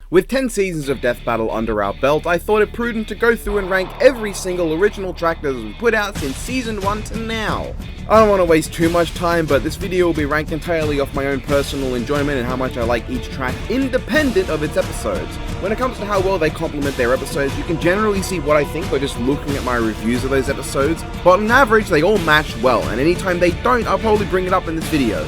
With 10 seasons of Death Battle under our belt, I thought it prudent to go through and rank every single original track that has been put out since Season 1 to now. I don't want to waste too much time, but this video will be ranked entirely off my own personal enjoyment and how much I like each track, independent of its episodes. When it comes to how well they complement their episodes, you can generally see what I think by just looking at my reviews of those episodes, but on average they all match well, and anytime they don't, I'll probably bring it up in this video.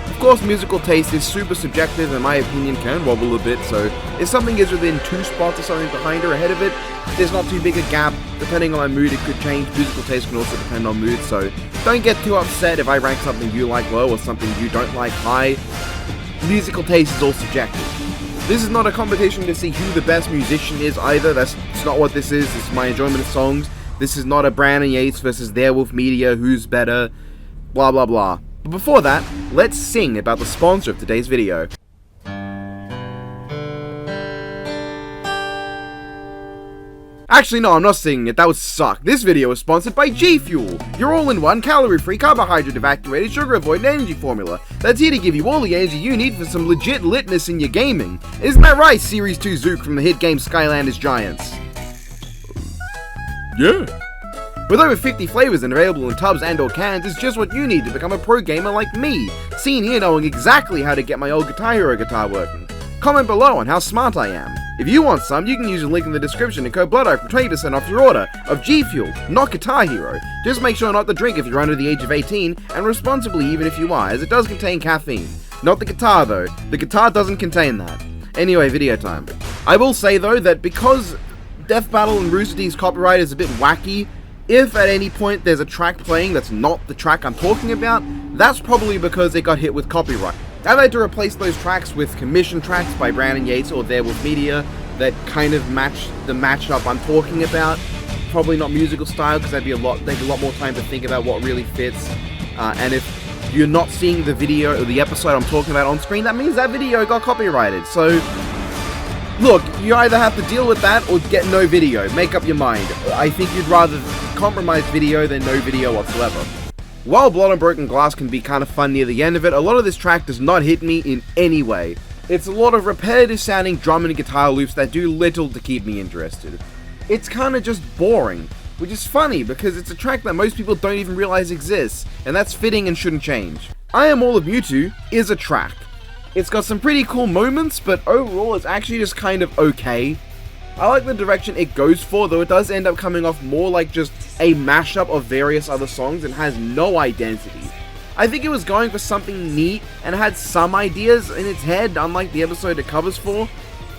Of course, musical taste is super subjective and my opinion can wobble a bit, so if something is within 2 spots or something behind or ahead of it, there's not too big a gap. Depending on my mood, it could change. Musical taste can also depend on mood, so don't get too upset if I rank something you like low or something you don't like high. Musical taste is all subjective. This is not a competition to see who the best musician is either. That's not what this is. This is my enjoyment of songs. This is not a Brandon Yates versus Theirwolf Media, who's better, blah blah blah. But before that, let's sing about the sponsor of today's video. Actually, no, I'm not singing it, that would suck. This video is sponsored by G Fuel, your all-in-one, calorie-free, carbohydrate-evacuated, sugar-avoiding energy formula that's here to give you all the energy you need for some legit litness in your gaming. Isn't that right, Series 2 Zook from the hit game Skylanders Giants? Yeah. With over 50 flavors and available in tubs and or cans, it's just what you need to become a pro gamer like me, seen here knowing exactly how to get my old Guitar Hero guitar working. Comment below on how smart I am. If you want some, you can use the link in the description and code BLOODOACH for 20% off your order of G Fuel, not Guitar Hero. Just make sure not to drink if you're under the age of 18, and responsibly even if you are, as it does contain caffeine. Not the guitar though, the guitar doesn't contain that. Anyway, video time. I will say though that because Death Battle and Rooster Teeth's copyright is a bit wacky, if at any point there's a track playing that's not the track I'm talking about, that's probably because it got hit with copyright. I've had to replace those tracks with commission tracks by Brandon Yates or Theirwolf Media that kind of match the matchup I'm talking about. Probably not musical style because that'd be take a lot more time to think about what really fits. And if you're not seeing the video or the episode I'm talking about on screen, that means that video got copyrighted. So look, you either have to deal with that or get no video. Make up your mind. I think you'd rather compromise video than no video whatsoever. While Blood on Broken Glass can be kind of fun near the end of it, a lot of this track does not hit me in any way. It's a lot of repetitive sounding drum and guitar loops that do little to keep me interested. It's kind of just boring, which is funny because it's a track that most people don't even realize exists, and that's fitting and shouldn't change. I Am All of Mewtwo is a track. It's got some pretty cool moments, but overall it's actually just kind of okay. I like the direction it goes for, though it does end up coming off more like just a mashup of various other songs and has no identity. I think it was going for something neat and had some ideas in its head, unlike the episode it covers for,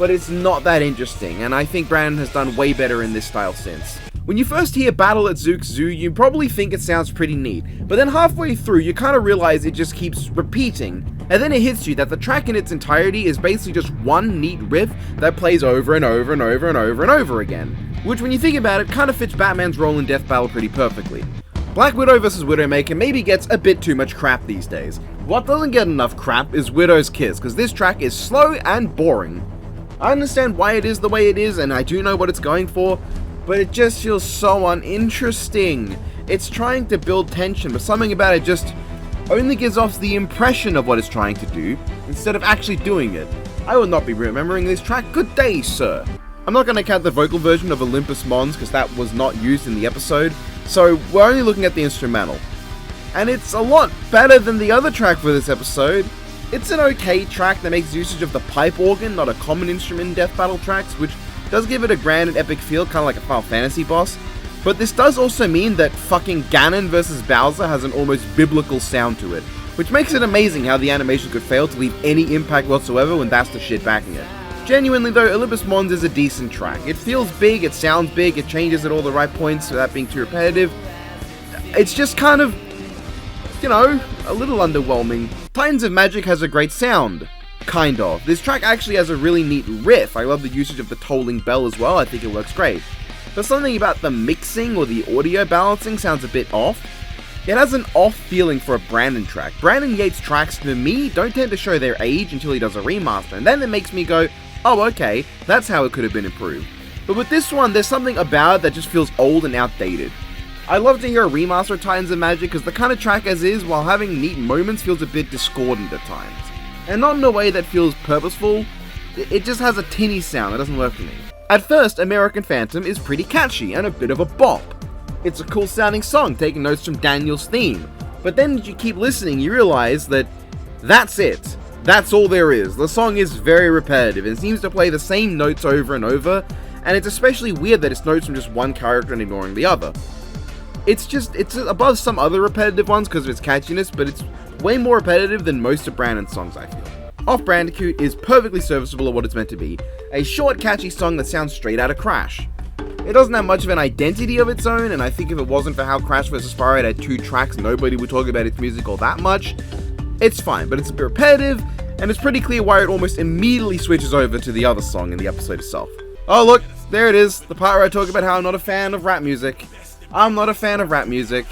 but it's not that interesting, and I think Brandon has done way better in this style since. When you first hear Battle at Zook's Zoo, you probably think it sounds pretty neat, but then halfway through you kind of realize it just keeps repeating, and then it hits you that the track in its entirety is basically just one neat riff that plays over and over and over and over and over again, which when you think about it kind of fits Batman's role in Death Battle pretty perfectly. Black Widow vs Widowmaker maybe gets a bit too much crap these days. What doesn't get enough crap is Widow's Kiss, because this track is slow and boring. I understand why it is the way it is, and I do know what it's going for, but it just feels so uninteresting. It's trying to build tension, but something about it just only gives off the impression of what it's trying to do, instead of actually doing it. I will not be remembering this track. Good day, sir. I'm not going to count the vocal version of Olympus Mons, because that was not used in the episode, so we're only looking at the instrumental. And it's a lot better than the other track for this episode. It's an okay track that makes usage of the pipe organ, not a common instrument in Death Battle tracks, which does give it a grand and epic feel, kind of like a Final Fantasy boss. But this does also mean that fucking Ganon vs Bowser has an almost biblical sound to it, which makes it amazing how the animation could fail to leave any impact whatsoever when that's the shit backing it. Genuinely though, Olympus Mons is a decent track. It feels big, it sounds big, it changes at all the right points without being too repetitive. It's just kind of, you know, a little underwhelming. Titans of Magic has a great sound. Kind of. This track actually has a really neat riff. I love the usage of the tolling bell as well, I think it works great. But something about the mixing or the audio balancing sounds a bit off. It has an off feeling for a Brandon track. Brandon Yates tracks, to me, don't tend to show their age until he does a remaster, and then it makes me go, oh okay, that's how it could have been improved. But with this one, there's something about it that just feels old and outdated. I love to hear a remaster of Titans of Magic because the kind of track as is, while having neat moments, feels a bit discordant at times. And not in a way that feels purposeful, it just has a tinny sound that doesn't work for me. At first, American Phantom is pretty catchy and a bit of a bop. It's a cool sounding song, taking notes from Daniel's theme. But then as you keep listening, you realize that that's it. That's all there is. The song is very repetitive and seems to play the same notes over and over, and it's especially weird that it's notes from just one character and ignoring the other. It's above some other repetitive ones because of its catchiness, but it's way more repetitive than most of Brandon's songs, I feel. Off Bandicoot is perfectly serviceable at what it's meant to be, a short, catchy song that sounds straight out of Crash. It doesn't have much of an identity of its own, and I think if it wasn't for how Crash vs. Spyro had 2 tracks, nobody would talk about its music all that much. It's fine, but it's a bit repetitive, and it's pretty clear why it almost immediately switches over to the other song in the episode itself. Oh look, there it is, the part where I talk about how I'm not a fan of rap music. I'm not a fan of rap music,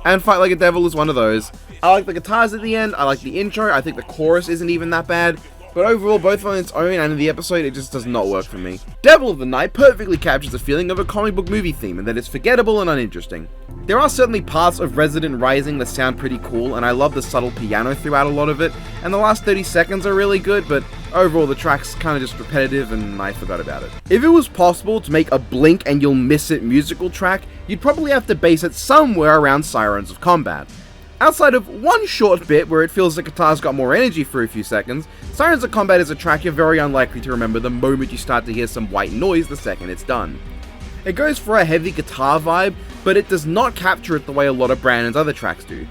and Fight Like a Devil is one of those. I like the guitars at the end, I like the intro, I think the chorus isn't even that bad, but overall, both on its own and in the episode, it just does not work for me. Devil of the Night perfectly captures the feeling of a comic book movie theme, and that it's forgettable and uninteresting. There are certainly parts of Resident Rising that sound pretty cool, and I love the subtle piano throughout a lot of it, and the last 30 seconds are really good, but overall the track's kinda just repetitive and I forgot about it. If it was possible to make a blink and you'll miss it musical track, you'd probably have to base it somewhere around Sirens of Combat. Outside of one short bit where it feels the guitar's got more energy for a few seconds, Sirens of Combat is a track you're very unlikely to remember the moment you start to hear some white noise the second it's done. It goes for a heavy guitar vibe, but it does not capture it the way a lot of Brandon's other tracks do.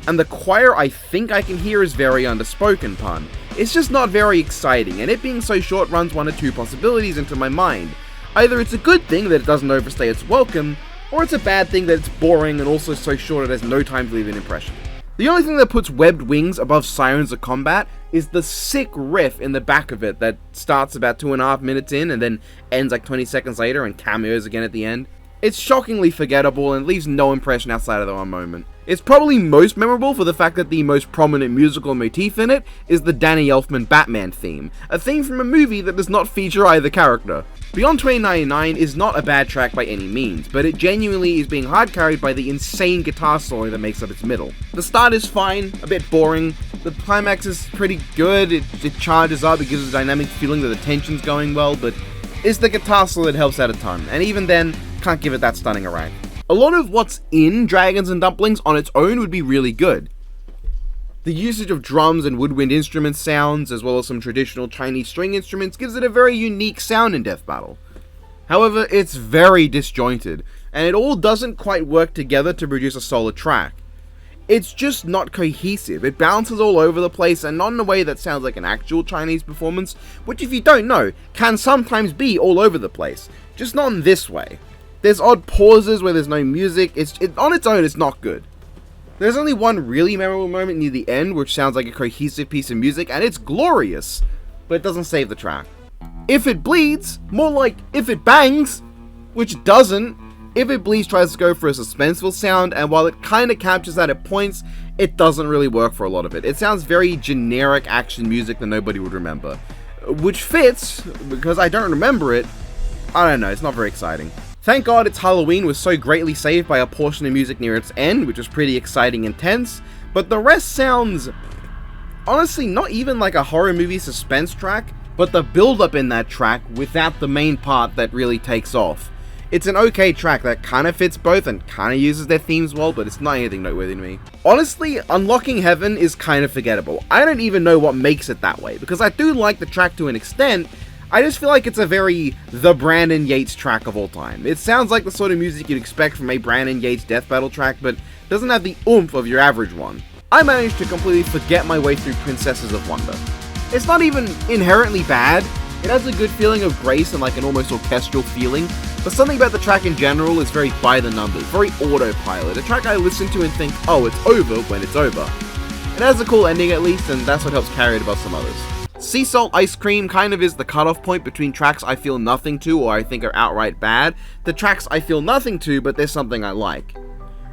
And the choir I think I can hear is very underspoken pun. It's just not very exciting, and it being so short runs one of 2 possibilities into my mind. Either it's a good thing that it doesn't overstay its welcome, or it's a bad thing that it's boring and also so short it has no time to leave an impression. The only thing that puts Webbed Wings above Sirens of Combat is the sick riff in the back of it that starts about 2.5 minutes in and then ends like 20 seconds later and cameos again at the end. It's shockingly forgettable and leaves no impression outside of the one moment. It's probably most memorable for the fact that the most prominent musical motif in it is the Danny Elfman Batman theme, a theme from a movie that does not feature either character. Beyond 2099 is not a bad track by any means, but it genuinely is being hard carried by the insane guitar solo that makes up its middle. The start is fine, a bit boring, the climax is pretty good, it charges up, it gives a dynamic feeling that the tension's going well, but it's the guitar solo that helps out a ton, and even then, can't give it that stunning a rank. A lot of what's in Dragons and Dumplings on its own would be really good. The usage of drums and woodwind instrument sounds, as well as some traditional Chinese string instruments, gives it a very unique sound in Death Battle. However, it's very disjointed, and it all doesn't quite work together to produce a solid track. It's just not cohesive, it bounces all over the place and not in a way that sounds like an actual Chinese performance, which if you don't know, can sometimes be all over the place, just not in this way. There's odd pauses where there's no music, on its own it's not good. There's only one really memorable moment near the end which sounds like a cohesive piece of music and it's glorious, but it doesn't save the track. If It Bleeds, more like If It Bangs, which it doesn't. If It Bleeds tries to go for a suspenseful sound, and while it kinda captures that at points, it doesn't really work for a lot of it. It sounds very generic action music that nobody would remember. Which fits, because I don't remember it. I don't know, it's not very exciting. Thank God It's Halloween was so greatly saved by a portion of music near its end, which was pretty exciting and tense, but the rest sounds, honestly, not even like a horror movie suspense track, but the build-up in that track without the main part that really takes off. It's an okay track that kinda fits both and kinda uses their themes well, but it's not anything noteworthy to me. Honestly, Unlocking Heaven is kinda forgettable. I don't even know what makes it that way, because I do like the track to an extent. I just feel like it's a very the Brandon Yates track of all time. It sounds like the sort of music you'd expect from a Brandon Yates death battle track, but doesn't have the oomph of your average one. I managed to completely forget my way through Princesses of Wonder. It's not even inherently bad. It has a good feeling of grace and like an almost orchestral feeling, but something about the track in general is very by the numbers, very autopilot, a track I listen to and think, oh, it's over when it's over. It has a cool ending at least, and that's what helps carry it above some others. Sea Salt Ice Cream kind of is the cutoff point between tracks I feel nothing to or I think are outright bad, the tracks I feel nothing to but there's something I like.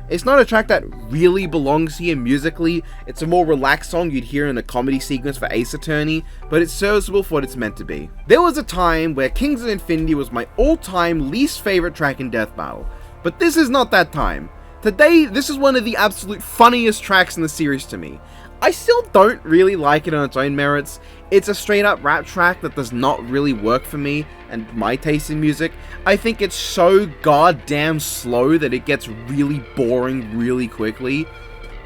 It's not a track that really belongs here musically, it's a more relaxed song you'd hear in a comedy sequence for Ace Attorney, but it's serviceable for what it's meant to be. There was a time where Kings of Infinity was my all-time least favorite track in Death Battle, but this is not that time. Today, this is one of the absolute funniest tracks in the series to me. I still don't really like it on its own merits. It's a straight up rap track that does not really work for me and my taste in music. I think it's so goddamn slow that it gets really boring really quickly.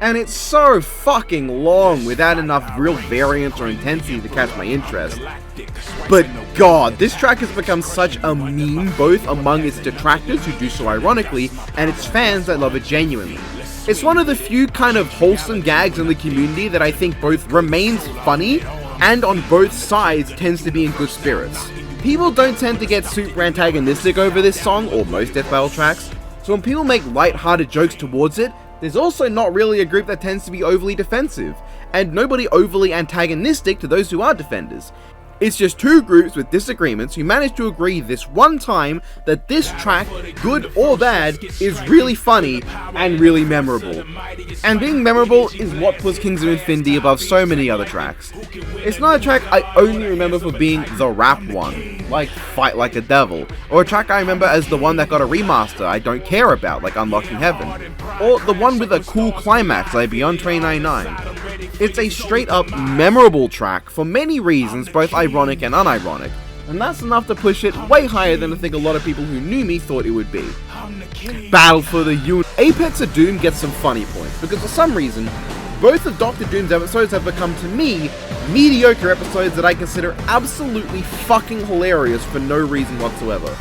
And it's so fucking long without enough real variance or intensity to catch my interest. But god, this track has become such a meme both among its detractors who do so ironically and its fans that love it genuinely. It's one of the few kind of wholesome gags in the community that I think both remains funny and on both sides tends to be in good spirits. People don't tend to get super antagonistic over this song or most death battle tracks, so when people make light-hearted jokes towards it, there's also not really a group that tends to be overly defensive, and nobody overly antagonistic to those who are defenders. It's just two groups with disagreements who manage to agree this one time that this track, good or bad, is really funny and really memorable. And being memorable is what puts Kings of Infinity above so many other tracks. It's not a track I only remember for being the rap one, like Fight Like a Devil, or a track I remember as the one that got a remaster I don't care about, like Unlocking Heaven, or the one with a cool climax like Beyond 2099. It's a straight up memorable track for many reasons, both ironic and unironic, and that's enough to push it way higher than I think a lot of people who knew me thought it would be. Battle for the Apex of Doom gets some funny points, because for some reason, both of Dr. Doom's episodes have become to me mediocre episodes that I consider absolutely fucking hilarious for no reason whatsoever.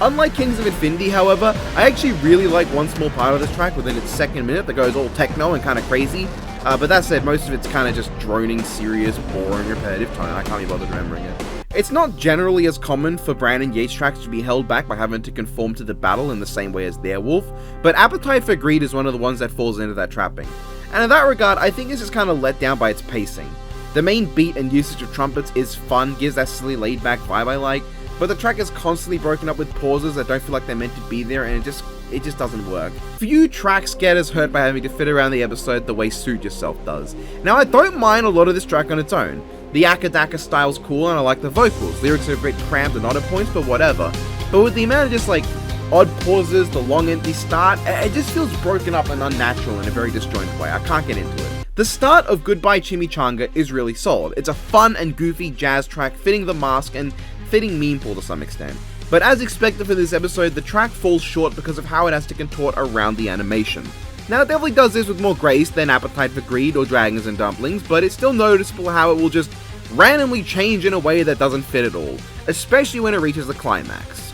Unlike Kings of Infinity, however, I actually really like one small part of this track within its second minute that goes all techno and kind of crazy. But that said, most of it's kind of just droning, serious, boring, repetitive tone. I can't be bothered remembering it. It's not generally as common for Brandon Yates tracks to be held back by having to conform to the battle in the same way as Werewolf, but Appetite for Greed is one of the ones that falls into that trapping. And in that regard, I think it's just kind of let down by its pacing. The main beat and usage of trumpets is fun, gives that silly laid-back vibe I like, but the track is constantly broken up with pauses that don't feel like they're meant to be there, and it just doesn't work. Few tracks get as hurt by having to fit around the episode the way Suit Yourself does. Now, I don't mind a lot of this track on its own. The Akadaka style's cool and I like the vocals. Lyrics are a bit cramped and odd at points, but whatever. But with the amount of just like odd pauses, the long empty start, it just feels broken up and unnatural in a very disjointed way. I can't get into it. The start of Goodbye Chimichanga is really solid. It's a fun and goofy jazz track fitting the mask and fitting meme pool to some extent. But as expected for this episode, the track falls short because of how it has to contort around the animation. Now, it definitely does this with more grace than Appetite for Greed or Dragons and Dumplings, but it's still noticeable how it will just randomly change in a way that doesn't fit at all, especially when it reaches the climax.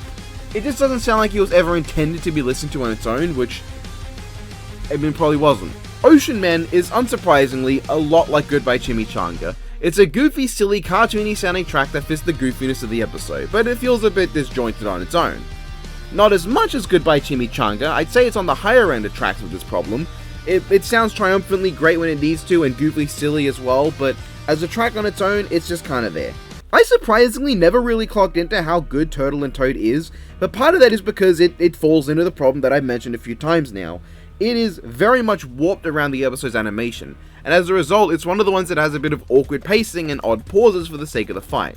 It just doesn't sound like it was ever intended to be listened to on its own, which it probably wasn't. Ocean Men is unsurprisingly a lot like Goodbye Chimichanga. It's a goofy, silly, cartoony sounding track that fits the goofiness of the episode, but it feels a bit disjointed on its own. Not as much as Goodbye Chimichanga, I'd say it's on the higher end of tracks with this problem. It sounds triumphantly great when it needs to and goofily silly as well, but as a track on its own, it's just kinda there. I surprisingly never really clocked into how good Turtle and Toad is, but part of that is because it falls into the problem that I've mentioned a few times now. It is very much warped around the episode's animation, and as a result, it's one of the ones that has a bit of awkward pacing and odd pauses for the sake of the fight.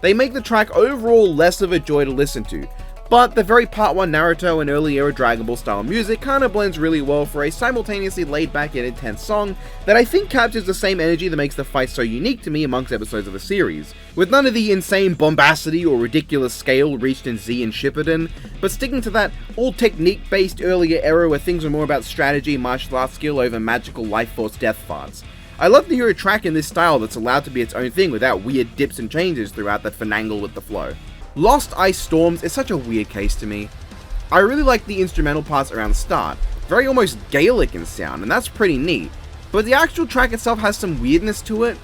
They make the track overall less of a joy to listen to, but the very Part 1 Naruto and early era Dragon Ball style music kinda blends really well for a simultaneously laid back yet intense song that I think captures the same energy that makes the fight so unique to me amongst episodes of the series, with none of the insane bombacity or ridiculous scale reached in Z and Shippuden, but sticking to that all technique based earlier era where things were more about strategy, martial arts skill over magical life force death farts. I love to hear a track in this style that's allowed to be its own thing without weird dips and changes throughout that finagle with the flow. Lost Ice Storms is such a weird case to me. I really like the instrumental parts around the start, very almost Gaelic in sound, and that's pretty neat, but the actual track itself has some weirdness to it.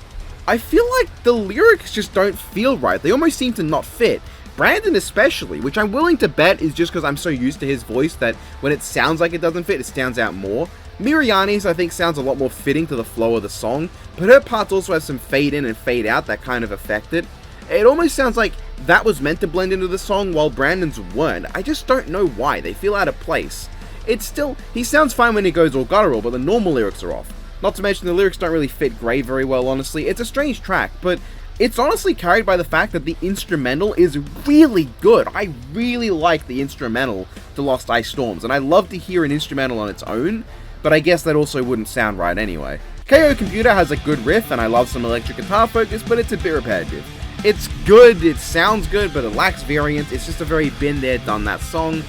I feel like the lyrics just don't feel right, they almost seem to not fit. Brandon especially, which I'm willing to bet is just because I'm so used to his voice that when it sounds like it doesn't fit, it stands out more. Miriani's I think sounds a lot more fitting to the flow of the song, but her parts also have some fade in and fade out that kind of affect it. It almost sounds like that was meant to blend into the song while Brandon's weren't. I just don't know why, they feel out of place. He sounds fine when he goes all guttural, but the normal lyrics are off. Not to mention the lyrics don't really fit Grey very well, honestly. It's a strange track, but it's honestly carried by the fact that the instrumental is really good. I really like the instrumental to Lost Ice Storms, and I love to hear an instrumental on its own, but I guess that also wouldn't sound right anyway. KO Computer has a good riff, and I love some electric guitar focus, but it's a bit repetitive. It's good, it sounds good, but it lacks variance. It's just a very been there, done that song,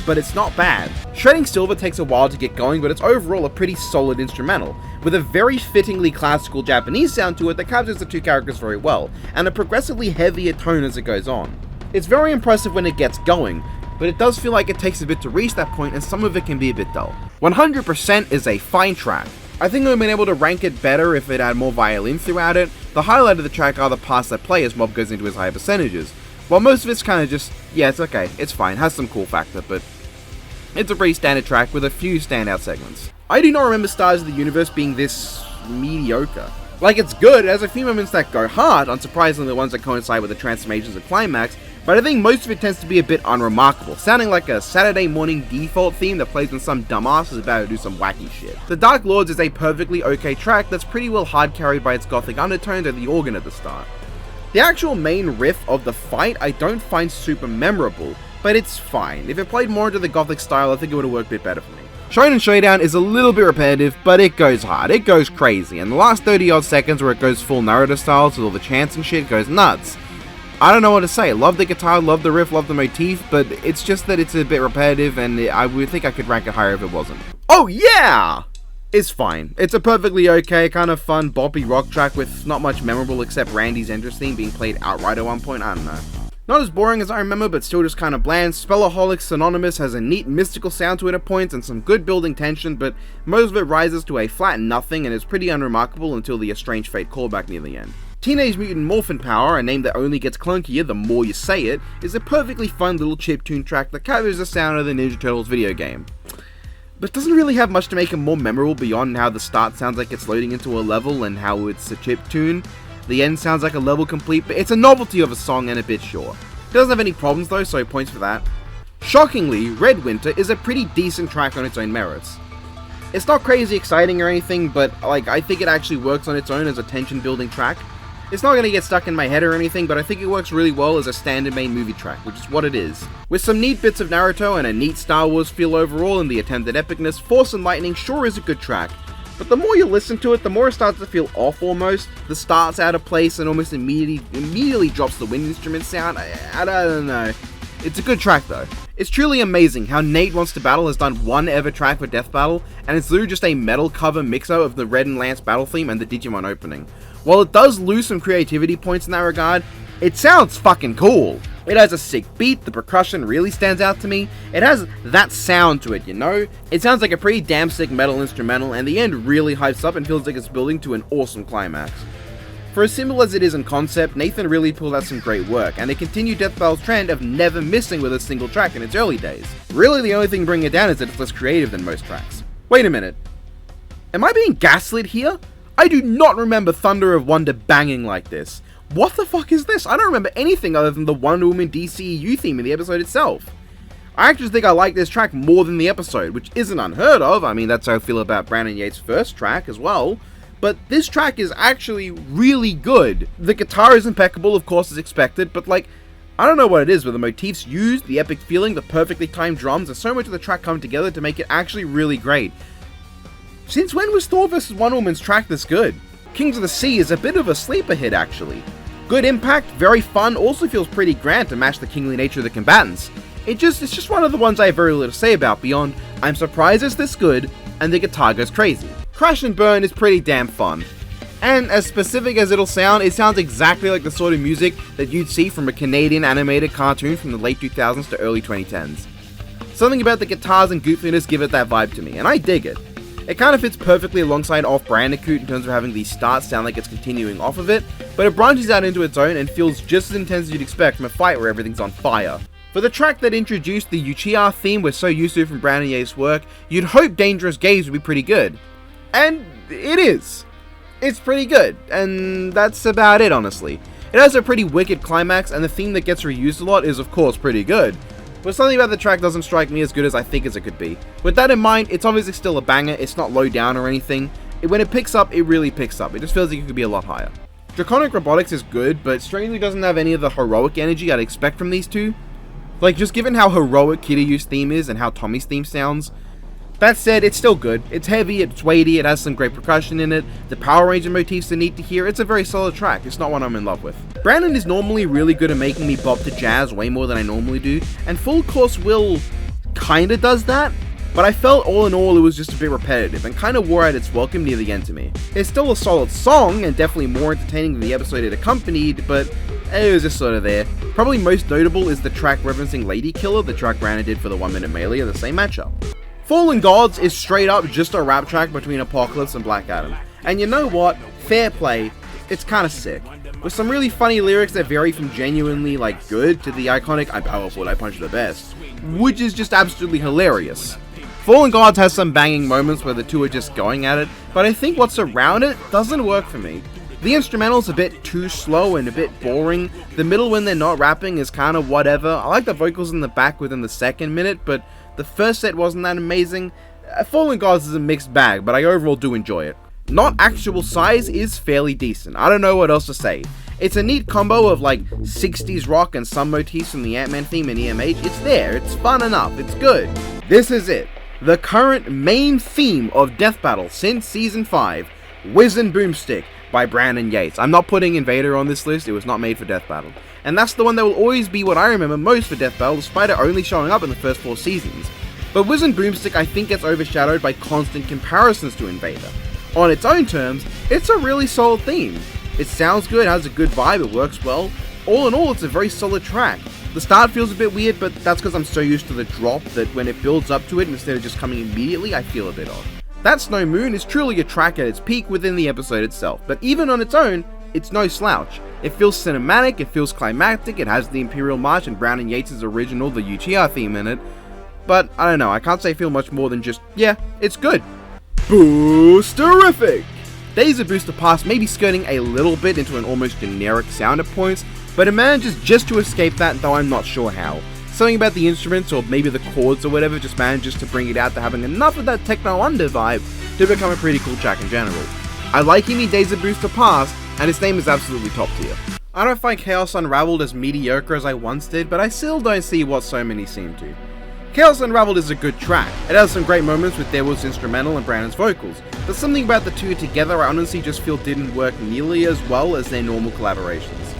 but it's not bad. Shredding Silver takes a while to get going, but it's overall a pretty solid instrumental, with a very fittingly classical Japanese sound to it that captures the two characters very well, and a progressively heavier tone as it goes on. It's very impressive when it gets going, but it does feel like it takes a bit to reach that point, and some of it can be a bit dull. 100% is a fine track. I think I would have been able to rank it better if it had more violin throughout it. The highlight of the track are the parts that play as Mob goes into his higher percentages, while most of it's kind of just, yeah, it's okay, it's fine, has some cool factor, but it's a pretty standard track with a few standout segments. I do not remember Stars of the Universe being this mediocre. Like, it's good, it has a few moments that go hard, unsurprisingly the ones that coincide with the transformations and climax, but I think most of it tends to be a bit unremarkable, sounding like a Saturday morning default theme that plays when some dumbass is about to do some wacky shit. The Dark Lords is a perfectly okay track that's pretty well hard carried by its gothic undertones and the organ at the start. The actual main riff of the fight I don't find super memorable, but it's fine. If it played more into the gothic style, I think it would have worked a bit better for me. Shonen Showdown is a little bit repetitive, but it goes hard, it goes crazy, and the last 30 odd seconds where it goes full Naruto style with all the chants and shit goes nuts. I don't know what to say. Love the guitar, love the riff, love the motif, but it's just that it's a bit repetitive, and I would think I could rank it higher if it wasn't. Oh yeah! It's fine. It's a perfectly okay, kind of fun, boppy rock track with not much memorable except Randy's entrance theme being played outright at one point, I don't know. Not as boring as I remember, but still just kind of bland. Spellaholic Synonymous has a neat mystical sound to it at points and some good building tension, but most of it rises to a flat nothing and is pretty unremarkable until the Estranged Fate callback near the end. Teenage Mutant Morphin Power, a name that only gets clunkier the more you say it, is a perfectly fun little chiptune track that captures the sound of the Ninja Turtles video game. But doesn't really have much to make it more memorable beyond how the start sounds like it's loading into a level and how it's a chiptune. The end sounds like a level complete, but it's a novelty of a song and a bit short. It doesn't have any problems though, so points for that. Shockingly, Red Winter is a pretty decent track on its own merits. It's not crazy exciting or anything, but I think it actually works on its own as a tension building track. It's not going to get stuck in my head or anything, but I think it works really well as a standard main movie track, which is what it is. With some neat bits of Naruto and a neat Star Wars feel overall in the attempted epicness, Force and Lightning sure is a good track. But the more you listen to it, the more it starts to feel off almost. The start's out of place and almost immediately drops the wind instrument sound. I don't know. It's a good track though. It's truly amazing how Nate Wants to Battle has done one ever track for Death Battle, and it's literally just a metal cover mix-up of the Red and Lance battle theme and the Digimon opening. While it does lose some creativity points in that regard, it sounds fucking cool. It has a sick beat, the percussion really stands out to me, it has that sound to it, you know? It sounds like a pretty damn sick metal instrumental, and the end really hypes up and feels like it's building to an awesome climax. For as simple as it is in concept, Nathan really pulled out some great work, and it continued Death Battle's trend of never missing with a single track in its early days. Really the only thing bringing it down is that it's less creative than most tracks. Wait a minute. Am I being gaslit here? I do not remember Thunder of Wonder banging like this. What the fuck is this? I don't remember anything other than the Wonder Woman DCEU theme in the episode itself. I actually think I like this track more than the episode, which isn't unheard of. I mean, that's how I feel about Brandon Yates' first track as well. But this track is actually really good. The guitar is impeccable, of course, as expected, but I don't know what it is, but the motifs used, the epic feeling, the perfectly timed drums, and so much of the track come together to make it actually really great. Since when was Thor vs. Wonder Woman's track this good? Kings of the Sea is a bit of a sleeper hit actually. Good impact, very fun, also feels pretty grand to match the kingly nature of the combatants. It's just one of the ones I have very little to say about beyond, I'm surprised it's this good, and the guitar goes crazy. Crash and Burn is pretty damn fun. And as specific as it'll sound, it sounds exactly like the sort of music that you'd see from a Canadian animated cartoon from the late 2000s to early 2010s. Something about the guitars and goofiness give it that vibe to me, and I dig it. It kind of fits perfectly alongside Off Bandicoot in terms of having these starts sound like it's continuing off of it, but it branches out into its own and feels just as intense as you'd expect from a fight where everything's on fire. For the track that introduced the Uchiha theme we're so used to from Brandon Yates' work, you'd hope Dangerous Gaze would be pretty good. And it is. It's pretty good, and that's about it honestly. It has a pretty wicked climax, and the theme that gets reused a lot is of course pretty good. But something about the track doesn't strike me as good as I think as it could be. With that in mind, it's obviously still a banger, it's not low down or anything. When it picks up, it really picks up. It just feels like it could be a lot higher. Draconic Robotics is good, but strangely doesn't have any of the heroic energy I'd expect from these two. Just given how heroic Kiryu's theme is and how Tommy's theme sounds, That said, it's still good. It's heavy, it's weighty, it has some great percussion in it, the Power Ranger motifs are neat to hear, it's a very solid track, it's not one I'm in love with. Brandon is normally really good at making me bop to jazz way more than I normally do, and Full Course Will kinda does that, but I felt all in all it was just a bit repetitive and kinda wore out its welcome near the end to me. It's still a solid song and definitely more entertaining than the episode it accompanied, but it was just sort of there. Probably most notable is the track referencing Lady Killer, the track Brandon did for the 1 Minute Melee in the same matchup. Fallen Gods is straight up just a rap track between Apocalypse and Black Adam. And you know what? Fair play, it's kinda sick. With some really funny lyrics that vary from genuinely good to the iconic I'm powerful, I punch the best, which is just absolutely hilarious. Fallen Gods has some banging moments where the two are just going at it, but I think what's around it doesn't work for me. The instrumental's a bit too slow and a bit boring, the middle when they're not rapping is kinda whatever, I like the vocals in the back within the second minute, but the first set wasn't that amazing. Fallen Gods is a mixed bag, but I overall do enjoy it. Not Actual Size is fairly decent, I don't know what else to say. It's a neat combo of 60s rock and some motifs from the Ant-Man theme in EMH, it's there, it's fun enough, it's good. This is it, the current main theme of Death Battle since Season 5, Whizzin' Boomstick by Brandon Yates. I'm not putting Invader on this list, it was not made for Death Battle. And that's the one that will always be what I remember most for Death Battle, despite it only showing up in the first 4 seasons. But Whizzin' Boomstick I think gets overshadowed by constant comparisons to Invader. On its own terms, it's a really solid theme. It sounds good, has a good vibe, it works well. All in all, it's a very solid track. The start feels a bit weird, but that's because I'm so used to the drop that when it builds up to it instead of just coming immediately, I feel a bit odd. That Snow Moon is truly a track at its peak within the episode itself, but even on its own, it's no slouch. It feels cinematic, it feels climactic, it has the Imperial March and Brandon Yates' original, the UTR theme in it, but I don't know, I can't say I feel much more than just, yeah, it's good. Boosterific! Days of Booster Pass may be skirting a little bit into an almost generic sound at points, but it manages just to escape that, though I'm not sure how. Something about the instruments, or maybe the chords or whatever, just manages to bring it out to having enough of that techno under vibe to become a pretty cool track in general. I like me Days of Booster Pass, and its name is absolutely top tier. I don't find Chaos Unraveled as mediocre as I once did, but I still don't see what so many seem to. Chaos Unraveled is a good track. It has some great moments with Devil's instrumental and Brandon's vocals, but something about the two together I honestly just feel didn't work nearly as well as their normal collaborations.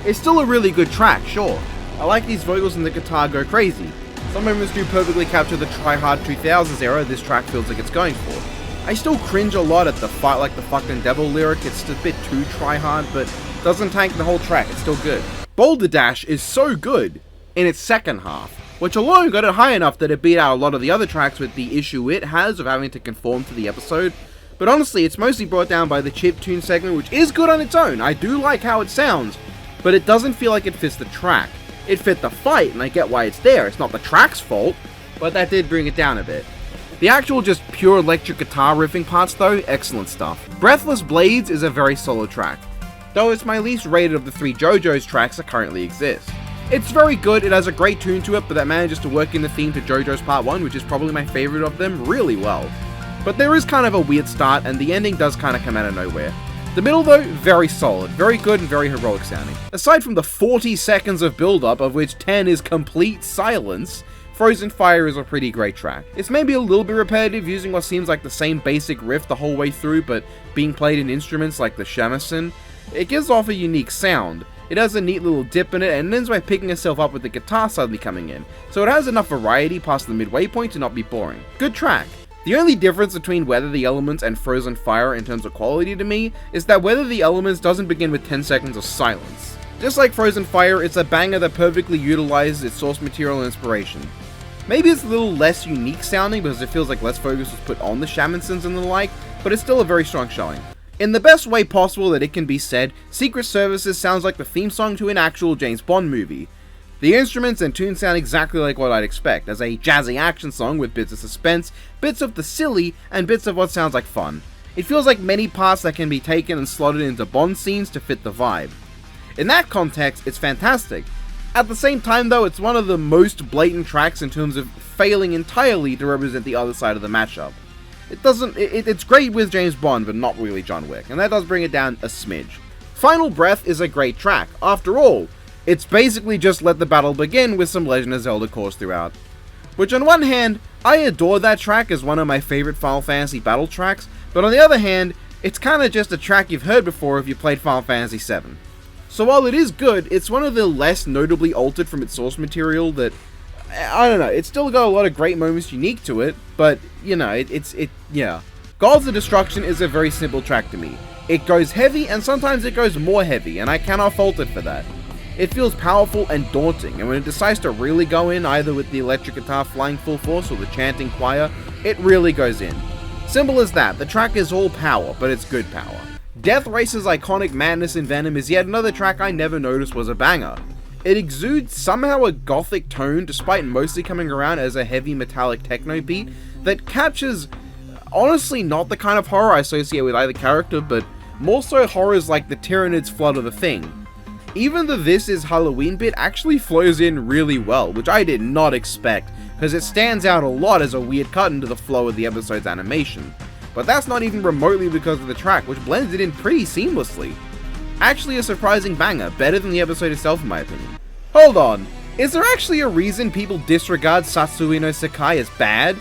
It's still a really good track, sure. I like these vocals and the guitar go crazy. Some moments do perfectly capture the try-hard 2000s era this track feels like it's going for. I still cringe a lot at the fight like the fucking devil lyric, it's a bit too try-hard, but doesn't tank the whole track, it's still good. Boulder Dash is so good in its second half, which alone got it high enough that it beat out a lot of the other tracks with the issue it has of having to conform to the episode, but honestly it's mostly brought down by the chiptune segment, which is good on its own. I do like how it sounds, but it doesn't feel like it fits the track. It fit the fight, and I get why it's there, it's not the track's fault, but that did bring it down a bit. The actual just pure electric guitar riffing parts though, excellent stuff. Breathless Blades is a very solid track, though it's my least rated of the 3 JoJo's tracks that currently exist. It's very good, it has a great tune to it, but that manages to work in the theme to JoJo's Part 1, which is probably my favourite of them, really well. But there is kind of a weird start, and the ending does kind of come out of nowhere. The middle though, very solid, very good and very heroic sounding. Aside from the 40 seconds of build-up, of which 10 is complete silence, Frozen Fire is a pretty great track. It's maybe a little bit repetitive, using what seems like the same basic riff the whole way through, but being played in instruments like the shamisen. It gives off a unique sound. It has a neat little dip in it, and ends by picking itself up with the guitar suddenly coming in, so it has enough variety past the midway point to not be boring. Good track. The only difference between Weather the Elements and Frozen Fire in terms of quality to me is that Weather the Elements doesn't begin with 10 seconds of silence. Just like Frozen Fire, it's a banger that perfectly utilizes its source material and inspiration. Maybe it's a little less unique sounding because it feels like less focus was put on the shamanisms and the like, but it's still a very strong showing. In the best way possible that it can be said, Secret Services sounds like the theme song to an actual James Bond movie. The instruments and tunes sound exactly like what I'd expect, as a jazzy action song with bits of suspense, bits of the silly, and bits of what sounds like fun. It feels like many parts that can be taken and slotted into Bond scenes to fit the vibe. In that context, it's fantastic. At the same time though, it's one of the most blatant tracks in terms of failing entirely to represent the other side of the matchup. It's great with James Bond, but not really John Wick, and that does bring it down a smidge. Final Breath is a great track. After all, it's basically just let the battle begin with some Legend of Zelda chorus throughout. Which on one hand, I adore that track as one of my favorite Final Fantasy battle tracks, but on the other hand, it's kinda just a track you've heard before if you played Final Fantasy VII. So while it is good, it's one of the less notably altered from its source material that, I don't know, it's still got a lot of great moments unique to it, but, you know, yeah. Gods of Destruction is a very simple track to me. It goes heavy, and sometimes it goes more heavy, and I cannot fault it for that. It feels powerful and daunting, and when it decides to really go in, either with the electric guitar flying full force or the chanting choir, it really goes in. Simple as that, the track is all power, but it's good power. Death Race's iconic Madness in Venom is yet another track I never noticed was a banger. It exudes somehow a gothic tone, despite mostly coming around as a heavy metallic techno beat that captures, honestly, not the kind of horror I associate with either character, but more so horrors like the Tyranids flood of the Thing. Even the This Is Halloween bit actually flows in really well, which I did not expect, because it stands out a lot as a weird cut into the flow of the episode's animation. But that's not even remotely because of the track, which blends it in pretty seamlessly. Actually a surprising banger, better than the episode itself in my opinion. Hold on, is there actually a reason people disregard Satsui no Sakai as bad?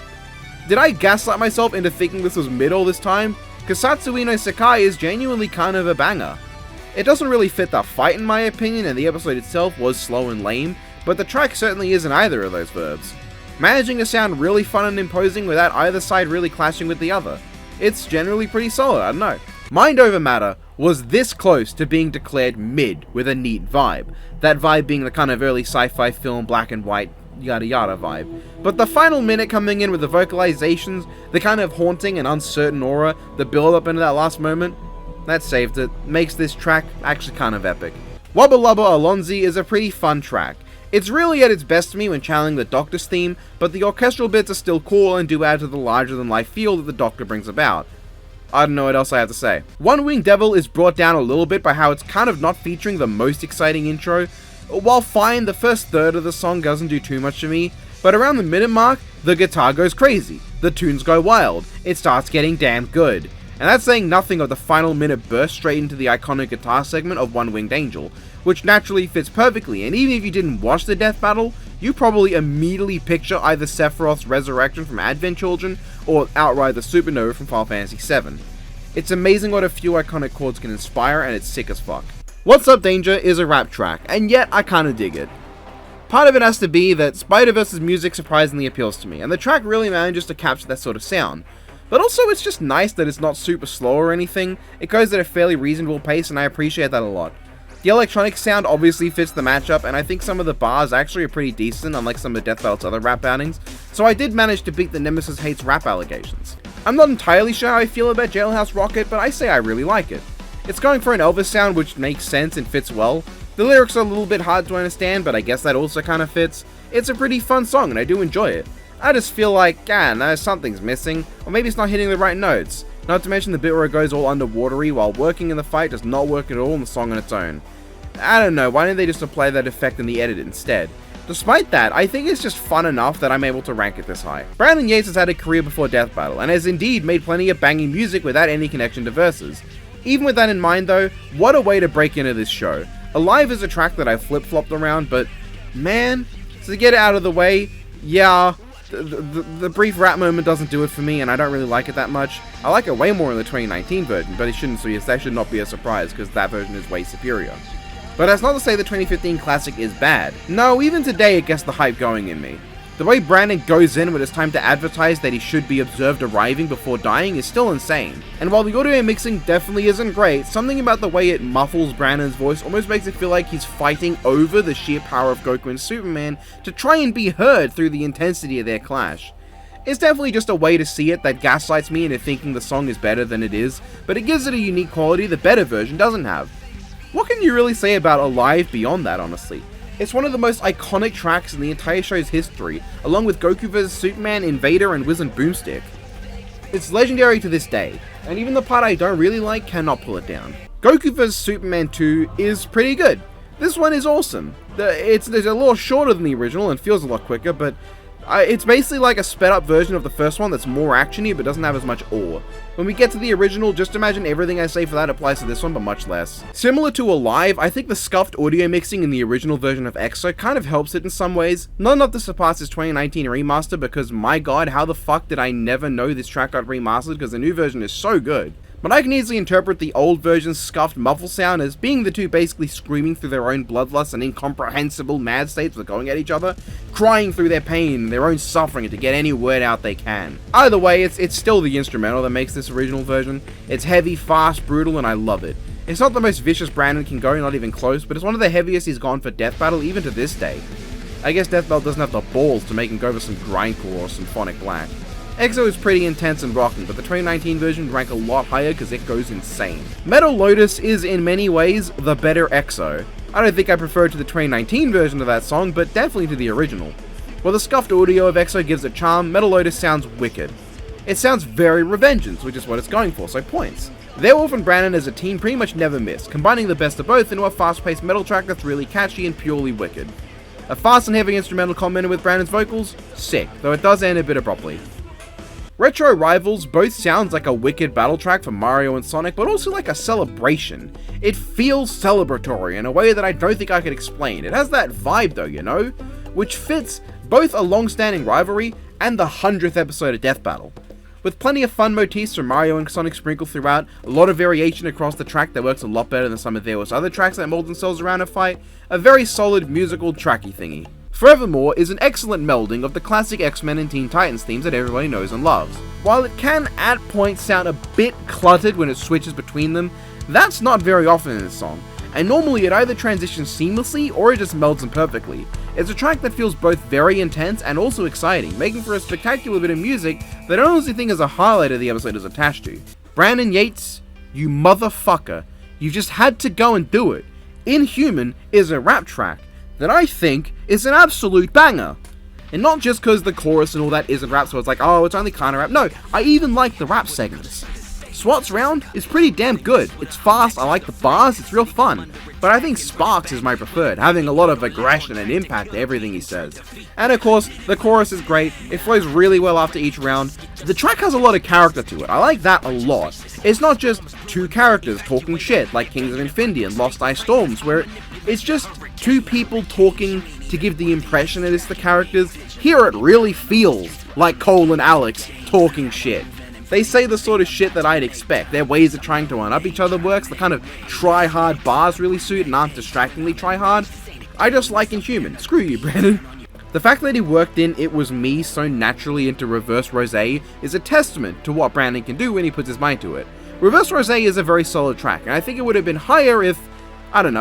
Did I gaslight myself into thinking this was mid all this time? Cause Satsui no Sakai is genuinely kind of a banger. It doesn't really fit the fight in my opinion, and the episode itself was slow and lame, but the track certainly isn't either of those verbs. Managing to sound really fun and imposing without either side really clashing with the other. It's generally pretty solid, I don't know. Mind Over Matter was this close to being declared mid with a neat vibe. That vibe being the kind of early sci-fi film black and white yada yada vibe. But the final minute coming in with the vocalizations, the kind of haunting and uncertain aura, the build up into that last moment, that saved it, makes this track actually kind of epic. Wubba Lubba Alonzi is a pretty fun track. It's really at its best to me when channeling the Doctor's theme, but the orchestral bits are still cool and do add to the larger than life feel that the Doctor brings about. I don't know what else I have to say. OneWinged Devil is brought down a little bit by how it's kind of not featuring the most exciting intro. While fine, the first third of the song doesn't do too much to me, but around the minute mark, the guitar goes crazy, the tunes go wild, it starts getting damn good. And that's saying nothing of the final minute burst straight into the iconic guitar segment of OneWinged Angel, which naturally fits perfectly, and even if you didn't watch the death battle, you probably immediately picture either Sephiroth's resurrection from Advent Children, or outright the Supernova from Final Fantasy VII. It's amazing what a few iconic chords can inspire, and it's sick as fuck. What's Up Danger is a rap track, and yet I kinda dig it. Part of it has to be that Spider-Verse's music surprisingly appeals to me, and the track really manages to capture that sort of sound. But also it's just nice that it's not super slow or anything, it goes at a fairly reasonable pace and I appreciate that a lot. The electronic sound obviously fits the matchup, and I think some of the bars actually are pretty decent, unlike some of Death Battle's other rap outings, so I did manage to beat the Nemesis Hates rap allegations. I'm not entirely sure how I feel about Jailhouse Rocket, but I say I really like it. It's going for an Elvis sound which makes sense and fits well. The lyrics are a little bit hard to understand, but I guess that also kind of fits. It's a pretty fun song and I do enjoy it. I just feel like, no, something's missing, or maybe it's not hitting the right notes. Not to mention the bit where it goes all underwatery while working in the fight does not work at all in the song on its own. I don't know, why didn't they just apply that effect in the edit instead? Despite that, I think it's just fun enough that I'm able to rank it this high. Brandon Yates has had a career before Death Battle, and has indeed made plenty of banging music without any connection to verses. Even with that in mind though, what a way to break into this show. Alive is a track that I flip-flopped around, but man, to get it out of the way, yeah, the brief rap moment doesn't do it for me, and I don't really like it that much. I like it way more in the 2019 version, but that should not be a surprise, because that version is way superior. But that's not to say the 2015 classic is bad. No, even today it gets the hype going in me. The way Brandon goes in when it's time to advertise that he should be observed arriving before dying is still insane. And while the audio mixing definitely isn't great, something about the way it muffles Brandon's voice almost makes it feel like he's fighting over the sheer power of Goku and Superman to try and be heard through the intensity of their clash. It's definitely just a way to see it that gaslights me into thinking the song is better than it is, but it gives it a unique quality the better version doesn't have. What can you really say about Alive beyond that, honestly? It's one of the most iconic tracks in the entire show's history, along with Goku vs Superman, Invader, and Wiz and Boomstick. It's legendary to this day, and even the part I don't really like cannot pull it down. Goku vs Superman 2 is pretty good. This one is awesome. It's a little shorter than the original and feels a lot quicker, but It's basically like a sped up version of the first one that's more actiony but doesn't have as much awe. When we get to the original, just imagine everything I say for that applies to this one, but much less. Similar to Alive, I think the scuffed audio mixing in the original version of EXO kind of helps it in some ways. Not enough to surpass its 2019 remaster, because my god, how the fuck did I never know this track got remastered, because the new version is so good. But I can easily interpret the old version's scuffed muffle sound as being the two basically screaming through their own bloodlust and incomprehensible mad states for going at each other, crying through their pain and their own suffering to get any word out they can. Either way, it's still the instrumental that makes this original version. It's heavy, fast, brutal, and I love it. It's not the most vicious Brandon can go, not even close, but it's one of the heaviest he's gone for Death Battle even to this day. I guess Death Battle doesn't have the balls to make him go for some grindcore or symphonic black. EXO is pretty intense and rocking, but the 2019 version rank a lot higher because it goes insane. Metal Lotus is in many ways the better EXO. I don't think I prefer it to the 2019 version of that song, but definitely to the original. While the scuffed audio of EXO gives it charm, Metal Lotus sounds wicked. It sounds very Revengeance, which is what it's going for, so points. Werewolf and Brandon as a team pretty much never miss, combining the best of both into a fast-paced metal track that's really catchy and purely wicked. A fast and heavy instrumental commented with Brandon's vocals? Sick, though it does end a bit abruptly. Retro Rivals both sounds like a wicked battle track for Mario and Sonic, but also like a celebration. It feels celebratory in a way that I don't think I could explain. It has that vibe though, you know? Which fits both a long-standing rivalry and the 100th episode of Death Battle. With plenty of fun motifs from Mario and Sonic sprinkled throughout, a lot of variation across the track that works a lot better than some of their other tracks that mold themselves around a fight, a very solid musical tracky thingy. Forevermore is an excellent melding of the classic X-Men and Teen Titans themes that everybody knows and loves. While it can at points sound a bit cluttered when it switches between them, that's not very often in this song, and normally it either transitions seamlessly or it just melds them perfectly. It's a track that feels both very intense and also exciting, making for a spectacular bit of music that I honestly think is a highlight of the episode is attached to. Brandon Yates, you motherfucker, you just had to go and do it. Inhuman is a rap track that I think is an absolute banger. And not just because the chorus and all that isn't rap, so it's like, oh, it's only kind of rap. No, I even like the rap segments. SWAT's round is pretty damn good. It's fast, I like the bars, it's real fun. But I think Sparks is my preferred, having a lot of aggression and impact to everything he says. And of course, the chorus is great, it flows really well after each round. The track has a lot of character to it, I like that a lot. It's not just two characters talking shit like Kings of Infinity and Lost Ice Storms, where it's just two people talking to give the impression that it's the characters. Here it really feels like Cole and Alex talking shit. They say the sort of shit that I'd expect. Their ways of trying to one-up each other works. The kind of try-hard bars really suit and aren't distractingly try-hard. I just like Inhuman. Screw you, Brandon. The fact that he worked in It Was Me so naturally into Reverse Rosé is a testament to what Brandon can do when he puts his mind to it. Reverse Rosé is a very solid track, and I think it would have been higher if, I don't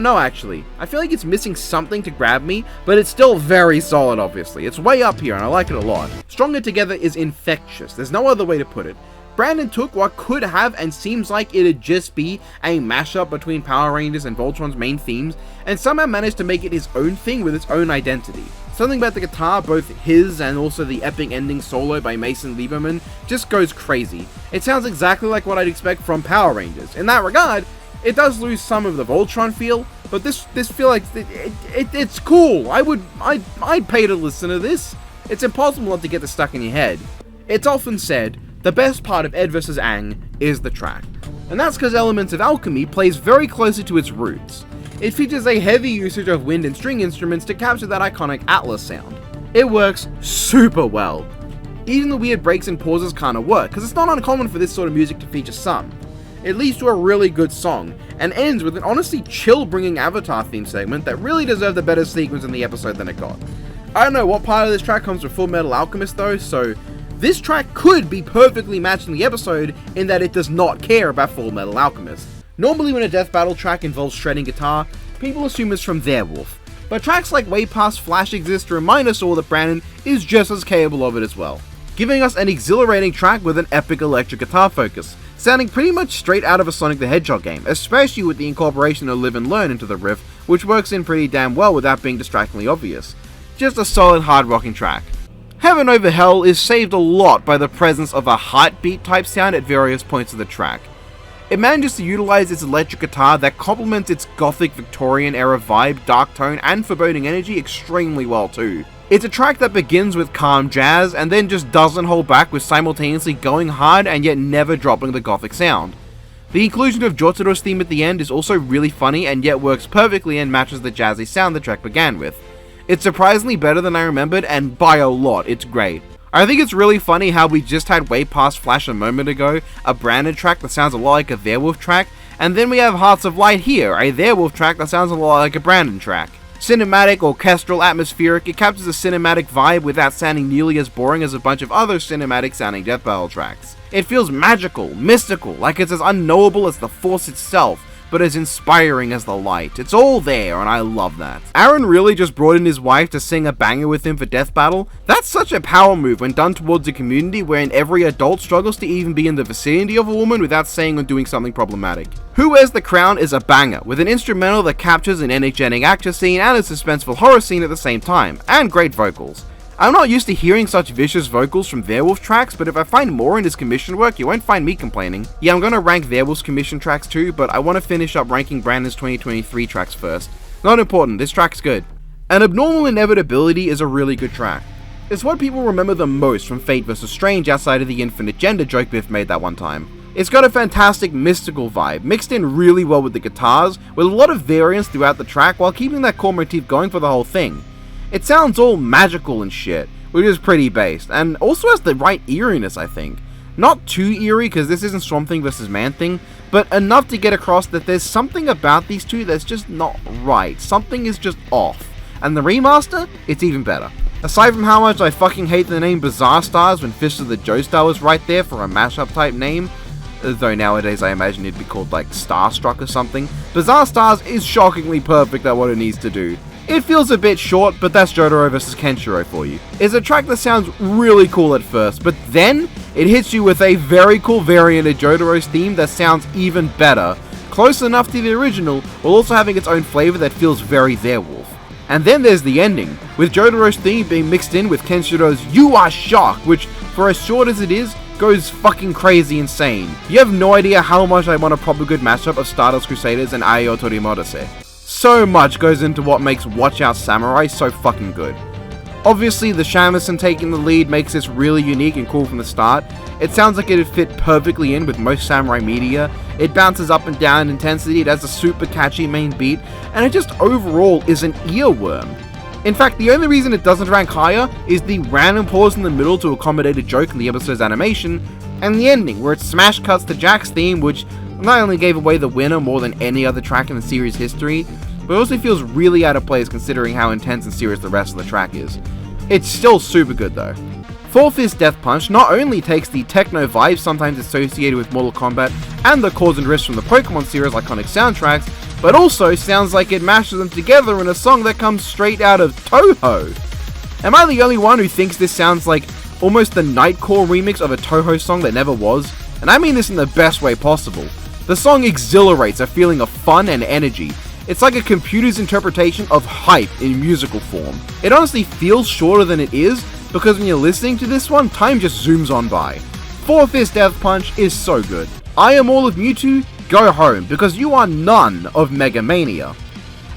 know actually. I feel like it's missing something to grab me, but it's still very solid obviously. It's way up here and I like it a lot. Stronger Together is infectious, there's no other way to put it. Brandon took what could have and seems like it'd just be a mashup between Power Rangers and Voltron's main themes, and somehow managed to make it his own thing with its own identity. Something about the guitar, both his and also the epic ending solo by Mason Lieberman, just goes crazy. It sounds exactly like what I'd expect from Power Rangers. In that regard, it does lose some of the Voltron feel, but this feel like it's cool. I'd pay to listen to this. It's impossible not to get this stuck in your head. It's often said the best part of Ed vs. Aang is the track, and that's because Elements of Alchemy plays very closely to its roots. It features a heavy usage of wind and string instruments to capture that iconic Atlas sound. It works super well. Even the weird breaks and pauses kinda work, because it's not uncommon for this sort of music to feature some. It leads to a really good song, and ends with an honestly chill-bringing Avatar theme segment that really deserved a better sequence in the episode than it got. I don't know what part of this track comes from Full Metal Alchemist though, so this track could be perfectly matched in the episode in that it does not care about Full Metal Alchemist. Normally when a death battle track involves shredding guitar, people assume it's from Werewolf, but tracks like Way Past Flash exist to remind us all that Brandon is just as capable of it as well, giving us an exhilarating track with an epic electric guitar focus, sounding pretty much straight out of a Sonic the Hedgehog game, especially with the incorporation of Live and Learn into the riff, which works in pretty damn well without being distractingly obvious. Just a solid hard rocking track. Heaven Over Hell is saved a lot by the presence of a heartbeat type sound at various points of the track. It manages to utilize its electric guitar that complements its gothic Victorian era vibe, dark tone, and foreboding energy extremely well too. It's a track that begins with calm jazz and then just doesn't hold back with simultaneously going hard and yet never dropping the gothic sound. The inclusion of Jotaro's theme at the end is also really funny and yet works perfectly and matches the jazzy sound the track began with. It's surprisingly better than I remembered, and by a lot, it's great. I think it's really funny how we just had Way Past Flash a moment ago, a Brandon track that sounds a lot like a Werewolf track, and then we have Hearts of Light here, a Werewolf track that sounds a lot like a Brandon track. Cinematic, orchestral, atmospheric, it captures a cinematic vibe without sounding nearly as boring as a bunch of other cinematic sounding death battle tracks. It feels magical, mystical, like it's as unknowable as the Force itself, but as inspiring as the light. It's all there, and I love that. Aaron really just brought in his wife to sing a banger with him for Death Battle. That's such a power move when done towards a community wherein every adult struggles to even be in the vicinity of a woman without saying or doing something problematic. Who Wears the Crown is a banger, with an instrumental that captures an energetic action scene and a suspenseful horror scene at the same time, and great vocals. I'm not used to hearing such vicious vocals from Werewolf tracks, but if I find more in his commission work, you won't find me complaining. Yeah, I'm gonna rank Werewolf's commission tracks too, but I want to finish up ranking Brandon's 2023 tracks first. Not important, this track's good. An Abnormal Inevitability is a really good track. It's what people remember the most from Fate vs. Strange outside of the infinite gender joke Biff made that one time. It's got a fantastic mystical vibe, mixed in really well with the guitars, with a lot of variance throughout the track while keeping that core motif going for the whole thing. It sounds all magical and shit, which is pretty based, and also has the right eeriness, I think. Not too eerie, because this isn't Swamp Thing vs. Man Thing, but enough to get across that there's something about these two that's just not right. Something is just off. And the remaster? It's even better. Aside from how much I fucking hate the name Bizar Stars when Fist of the Joestar was right there for a mashup type name, though nowadays I imagine it'd be called like Starstruck or something, Bizar Stars is shockingly perfect at what it needs to do. It feels a bit short, but that's Jotaro vs. Kenshiro for you. It's a track that sounds really cool at first, but then it hits you with a very cool variant of Jotaro's theme that sounds even better, close enough to the original, while also having its own flavor that feels very Werewolf. And then there's the ending, with Jotaro's theme being mixed in with Kenshiro's You Are Shocked, which, for as short as it is, goes fucking crazy insane. You have no idea how much I want a proper good mashup of Stardust Crusaders and Aio Torimorose. So much goes into what makes Watch Out Samurai so fucking good. Obviously, the shamisen taking the lead makes this really unique and cool from the start. It sounds like it'd fit perfectly in with most samurai media. It bounces up and down in intensity, it has a super catchy main beat, and it just overall is an earworm. In fact, the only reason it doesn't rank higher is the random pause in the middle to accommodate a joke in the episode's animation, and the ending, where it smash cuts to Jack's theme, which not only gave away the winner more than any other track in the series' history, but also feels really out of place considering how intense and serious the rest of the track is. It's still super good though. Four Fist Death Punch not only takes the techno vibes sometimes associated with Mortal Kombat and the chords and riffs from the Pokemon series' iconic soundtracks, but also sounds like it mashes them together in a song that comes straight out of Toho. Am I the only one who thinks this sounds like almost the Nightcore remix of a Toho song that never was? And I mean this in the best way possible. The song exhilarates a feeling of fun and energy. It's like a computer's interpretation of hype in musical form. It honestly feels shorter than it is, because when you're listening to this one, time just zooms on by. Four Fist Death Punch is so good. I Am All of Mewtwo, go home, because you are none of Mega Mania.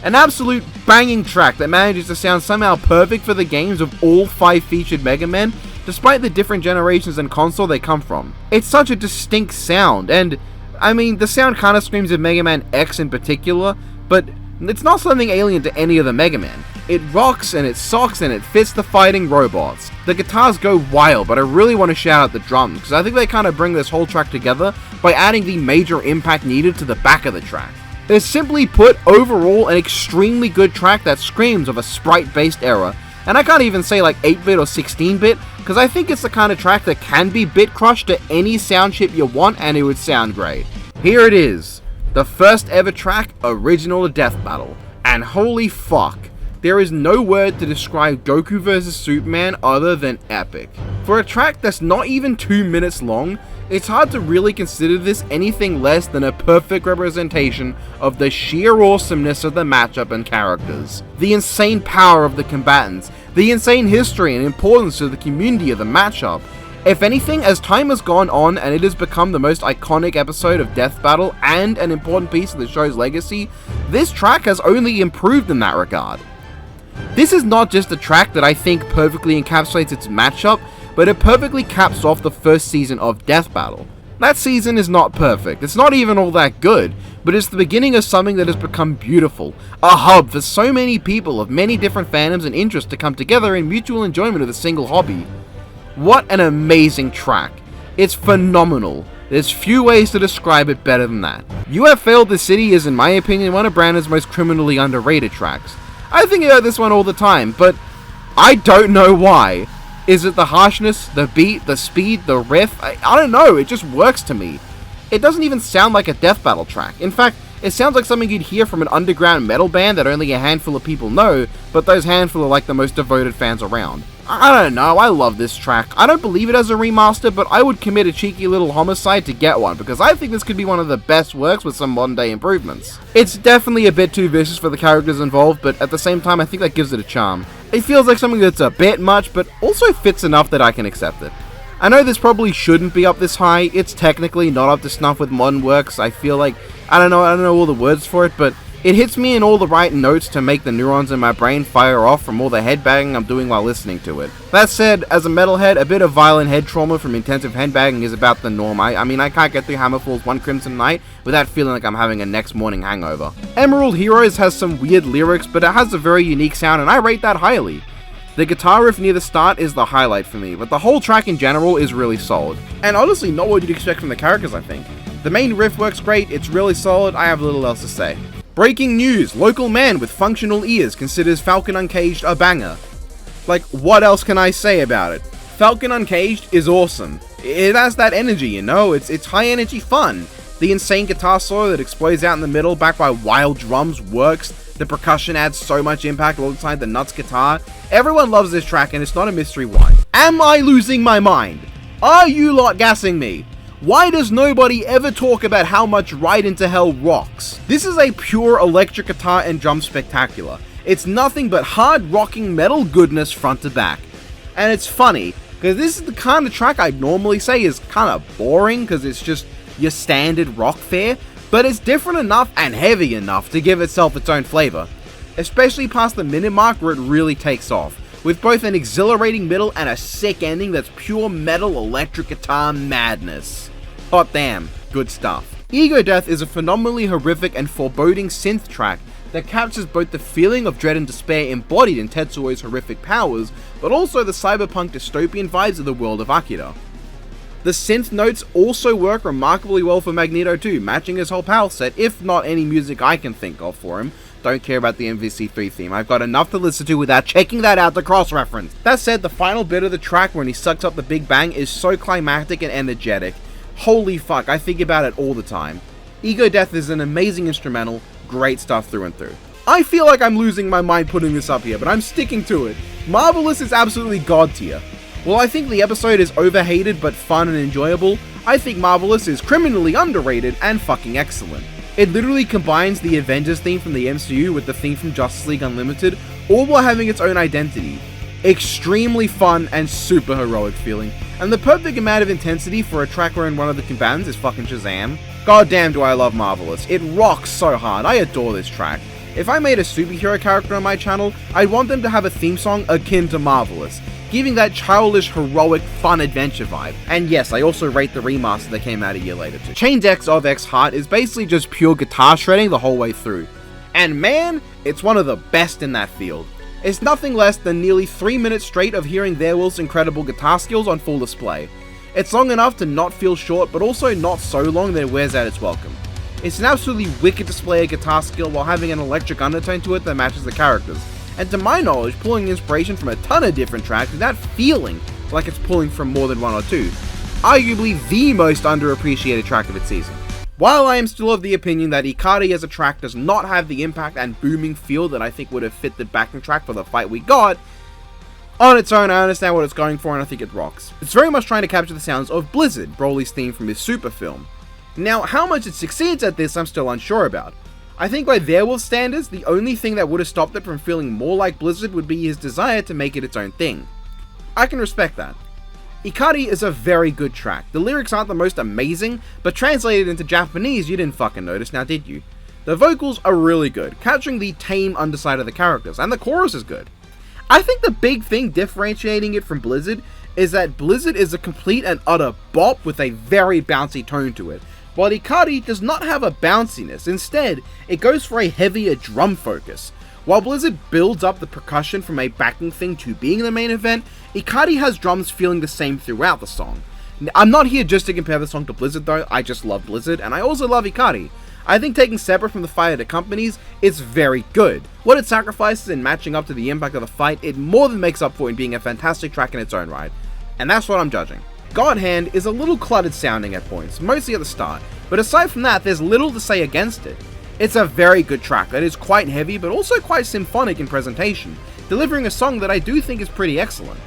An absolute banging track that manages to sound somehow perfect for the games of all 5 featured Mega Men, despite the different generations and console they come from. It's such a distinct sound, and I mean, the sound kind of screams of Mega Man X in particular, but it's not something alien to any of the Mega Man. It rocks and it socks and it fits the fighting robots. The guitars go wild, but I really want to shout out the drums, because I think they kind of bring this whole track together by adding the major impact needed to the back of the track. It's simply put, overall, an extremely good track that screams of a sprite-based era, and I can't even say like 8-bit or 16-bit, because I think it's the kind of track that can be bit-crushed to any sound chip you want and it would sound great. Here it is, the first ever track, original to Death Battle, and holy fuck, there is no word to describe Goku vs. Superman other than epic. For a track that's not even 2 minutes long, it's hard to really consider this anything less than a perfect representation of the sheer awesomeness of the matchup and characters, the insane power of the combatants, the insane history and importance to the community of the matchup, If anything, as time has gone on and it has become the most iconic episode of Death Battle and an important piece of the show's legacy, this track has only improved in that regard. This is not just a track that I think perfectly encapsulates its matchup, but it perfectly caps off the first season of Death Battle. That season is not perfect, it's not even all that good, but it's the beginning of something that has become beautiful, a hub for so many people of many different fandoms and interests to come together in mutual enjoyment of a single hobby. What an amazing track. It's phenomenal. There's few ways to describe it better than that. You Have Failed the City is, in my opinion, one of Brandon's most criminally underrated tracks. I think about this one all the time, but I don't know why. Is it the harshness, the beat, the speed, the riff? I don't know, it just works to me. It doesn't even sound like a Death Battle track. In fact, it sounds like something you'd hear from an underground metal band that only a handful of people know, but those handful are like the most devoted fans around. I don't know, I love this track. I don't believe it as a remaster, but I would commit a cheeky little homicide to get one, because I think this could be one of the best works with some modern day improvements. It's definitely a bit too vicious for the characters involved, but at the same time I think that gives it a charm. It feels like something that's a bit much, but also fits enough that I can accept it. I know this probably shouldn't be up this high, it's technically not up to snuff with modern works. I feel like, I don't know all the words for it, but it hits me in all the right notes to make the neurons in my brain fire off from all the headbanging I'm doing while listening to it. That said, as a metalhead, a bit of violent head trauma from intensive headbanging is about the norm. I mean, I can't get through Hammerfall's One Crimson Night without feeling like I'm having a next morning hangover. Emerald Heroes has some weird lyrics, but it has a very unique sound and I rate that highly. The guitar riff near the start is the highlight for me, but the whole track in general is really solid. And honestly, not what you'd expect from the characters, I think. The main riff works great, it's really solid, I have little else to say. Breaking news, local man with functional ears considers Falcon Uncaged a banger. Like, what else can I say about it? Falcon Uncaged is awesome. It has that energy, you know, it's high energy fun. The insane guitar solo that explodes out in the middle backed by wild drums works. The percussion adds so much impact alongside the nuts guitar. Everyone loves this track and it's not a mystery why. Am I losing my mind? Are you lot gassing me? Why does nobody ever talk about how much Ride Into Hell rocks? This is a pure electric guitar and drum spectacular. It's nothing but hard rocking metal goodness front to back. And it's funny, because this is the kind of track I'd normally say is kind of boring, because it's just your standard rock fare, but it's different enough and heavy enough to give itself its own flavor. Especially past the minute mark where it really takes off, with both an exhilarating middle and a sick ending that's pure metal electric guitar madness. Hot damn, good stuff. Ego Death is a phenomenally horrific and foreboding synth track that captures both the feeling of dread and despair embodied in Tetsuo's horrific powers, but also the cyberpunk dystopian vibes of the world of Akira. The synth notes also work remarkably well for Magneto too, matching his whole power set, if not any music I can think of for him. Don't care about the MVC3 theme, I've got enough to listen to without checking that out to cross-reference. That said, the final bit of the track when he sucks up the Big Bang is so climactic and energetic. Holy fuck, I think about it all the time. Ego Death is an amazing instrumental, great stuff through and through. I feel like I'm losing my mind putting this up here, but I'm sticking to it. Marvelous is absolutely god tier. While I think the episode is overhated but fun and enjoyable, I think Marvelous is criminally underrated and fucking excellent. It literally combines the Avengers theme from the MCU with the theme from Justice League Unlimited, all while having its own identity. Extremely fun and super heroic feeling, and the perfect amount of intensity for a track wherein one of the combatants is fucking Shazam. God damn do I love Marvelous, it rocks so hard, I adore this track. If I made a superhero character on my channel, I'd want them to have a theme song akin to Marvelous, giving that childish, heroic, fun adventure vibe. And yes, I also rate the remaster that came out a year later too. Chainex of X Heart is basically just pure guitar shredding the whole way through. And man, it's one of the best in that field. It's nothing less than nearly 3 minutes straight of hearing Theirwolf's incredible guitar skills on full display. It's long enough to not feel short, but also not so long that it wears out its welcome. It's an absolutely wicked display of guitar skill while having an electric undertone to it that matches the characters, and to my knowledge pulling inspiration from a ton of different tracks without feeling like it's pulling from more than one or two. Arguably the most underappreciated track of its season. While I am still of the opinion that Iari as a track does not have the impact and booming feel that I think would have fit the backing track for the fight we got, on its own I understand what it's going for and I think it rocks. It's very much trying to capture the sounds of Blizzard, Broly's theme from his Super film. Now, how much it succeeds at this I'm still unsure about. I think by Theirwolf's standards, the only thing that would have stopped it from feeling more like Blizzard would be his desire to make it its own thing. I can respect that. Iari is a very good track. The lyrics aren't the most amazing, but translated into Japanese you didn't fucking notice, now did you? The vocals are really good, capturing the tame underside of the characters, and the chorus is good. I think the big thing differentiating it from Blizzard is that Blizzard is a complete and utter bop with a very bouncy tone to it, while Iari does not have a bounciness. Instead, it goes for a heavier drum focus. While Blizzard builds up the percussion from a backing thing to being the main event, Iari has drums feeling the same throughout the song. I'm not here just to compare the song to Blizzard though, I just love Blizzard, and I also love Iari. I think taken separate from the fight it accompanies, it's very good. What it sacrifices in matching up to the impact of the fight, it more than makes up for in being a fantastic track in its own right. And that's what I'm judging. Godand is a little cluttered sounding at points, mostly at the start, but aside from that, there's little to say against it. It's a very good track that is quite heavy, but also quite symphonic in presentation, delivering a song that I do think is pretty excellent.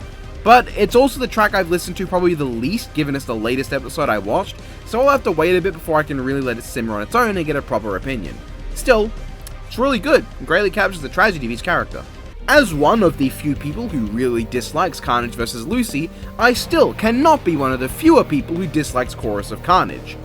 But it's also the track I've listened to probably the least, given it's the latest episode I watched, so I'll have to wait a bit before I can really let it simmer on its own and get a proper opinion. Still, it's really good, and greatly captures the tragedy of each character. As one of the few people who really dislikes Carnage vs. Lucy, I still cannot be one of the fewer people who dislikes Chorus of Carnage.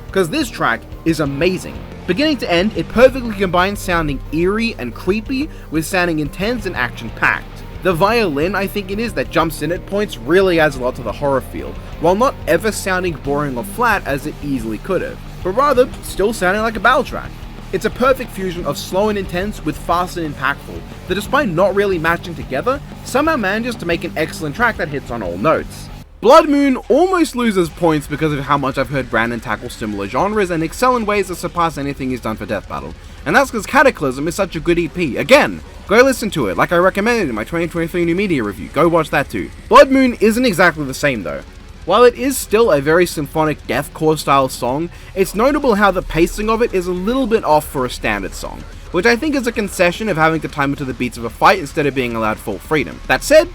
Because this track is amazing. Beginning to end, it perfectly combines sounding eerie and creepy with sounding intense and action-packed. The violin, I think it is, that jumps in at points really adds a lot to the horror feel, while not ever sounding boring or flat as it easily could have, but rather still sounding like a battle track. It's a perfect fusion of slow and intense with fast and impactful, that despite not really matching together, somehow manages to make an excellent track that hits on all notes. Blood Moon almost loses points because of how much I've heard Brandon tackle similar genres and excel in ways that surpass anything he's done for Death Battle, and that's because Cataclysm is such a good EP. Again, go listen to it, like I recommended in my 2023 new media review, go watch that too. Blood Moon isn't exactly the same though. While it is still a very symphonic deathcore style song, it's notable how the pacing of it is a little bit off for a standard song, which I think is a concession of having to time it to the beats of a fight instead of being allowed full freedom. That said,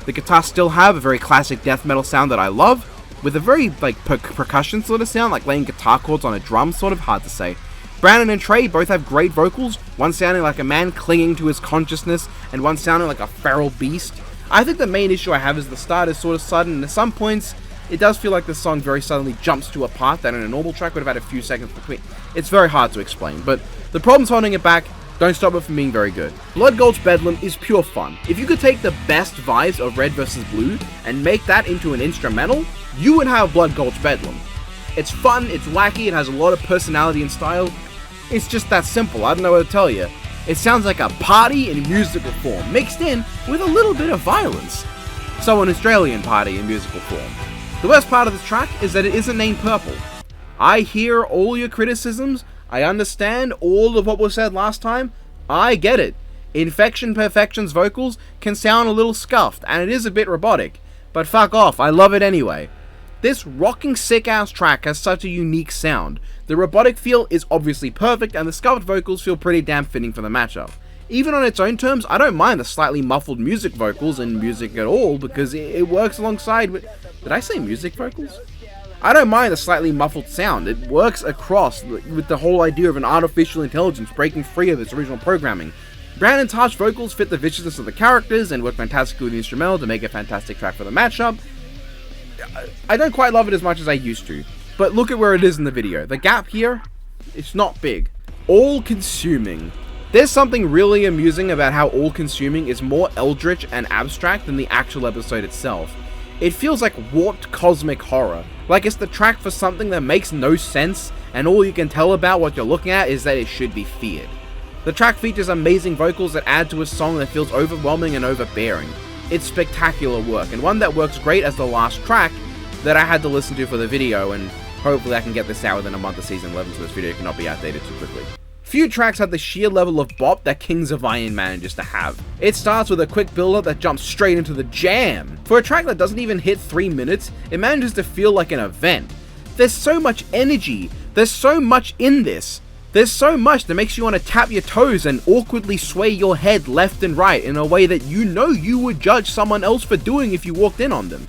the guitars still have a very classic death metal sound that I love, with a very percussion sort of sound, like laying guitar chords on a drum, sort of hard to say. Brandon and Trey both have great vocals, one sounding like a man clinging to his consciousness, and one sounding like a feral beast. I think the main issue I have is the start is sort of sudden, and at some points, it does feel like the song very suddenly jumps to a part that in a normal track would have had a few seconds between. It's very hard to explain, but the problems holding it back don't stop it from being very good. Blood Gulch Bedlam is pure fun. If you could take the best vibes of Red vs. Blue and make that into an instrumental, you would have Blood Gulch Bedlam. It's fun, it's wacky, it has a lot of personality and style. It's just that simple, I don't know what to tell you. It sounds like a party in musical form, mixed in with a little bit of violence. So an Australian party in musical form. The worst part of this track is that it isn't named Purple. I hear all your criticisms, I understand all of what was said last time, I get it. Infection Perfection's vocals can sound a little scuffed, and it is a bit robotic, but fuck off, I love it anyway. This rocking sick-ass track has such a unique sound. The robotic feel is obviously perfect, and the scuffed vocals feel pretty damn fitting for the matchup. Even on its own terms, I don't mind the slightly muffled music vocals and music at all, because it works alongside with... Did I say music vocals? I don't mind the slightly muffled sound. It works across with the whole idea of an artificial intelligence breaking free of its original programming. Brandon's harsh vocals fit the viciousness of the characters and work fantastically with the instrumental to make a fantastic track for the matchup. I don't quite love it as much as I used to, but look at where it is in the video. The gap here, it's not big. All-consuming. There's something really amusing about how all-consuming is more eldritch and abstract than the actual episode itself. It feels like warped cosmic horror, like it's the track for something that makes no sense, and all you can tell about what you're looking at is that it should be feared. The track features amazing vocals that add to a song that feels overwhelming and overbearing. It's spectacular work, and one that works great as the last track that I had to listen to for the video, and hopefully I can get this out within a month of Season 11 so this video cannot be outdated too quickly. Few tracks have the sheer level of bop that Kings of Iron manages to have. It starts with a quick build-up that jumps straight into the jam. For a track that doesn't even hit 3 minutes, it manages to feel like an event. There's so much energy, there's so much in this. There's so much that makes you want to tap your toes and awkwardly sway your head left and right in a way that you know you would judge someone else for doing if you walked in on them.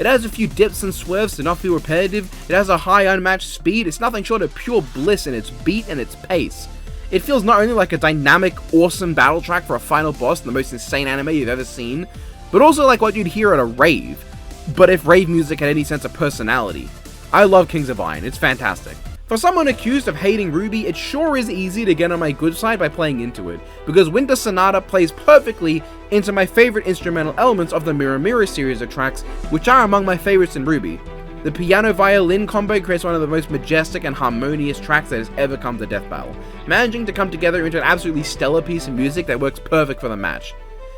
It has a few dips and swerves to not feel repetitive, it has a high unmatched speed, it's nothing short of pure bliss in its beat and its pace. It feels not only like a dynamic, awesome battle track for a final boss in the most insane anime you've ever seen, but also like what you'd hear at a rave. but if rave music had any sense of personality. I love Kings of Iron, it's fantastic. For someone accused of hating RWBY, it sure is easy to get on my good side by playing into it, because Winter Sonata plays perfectly into my favorite instrumental elements of the Mirror Mirror series of tracks, which are among my favorites in RWBY. The piano-violin combo creates one of the most majestic and harmonious tracks that has ever come to Death Battle, managing to come together into an absolutely stellar piece of music that works perfect for the match.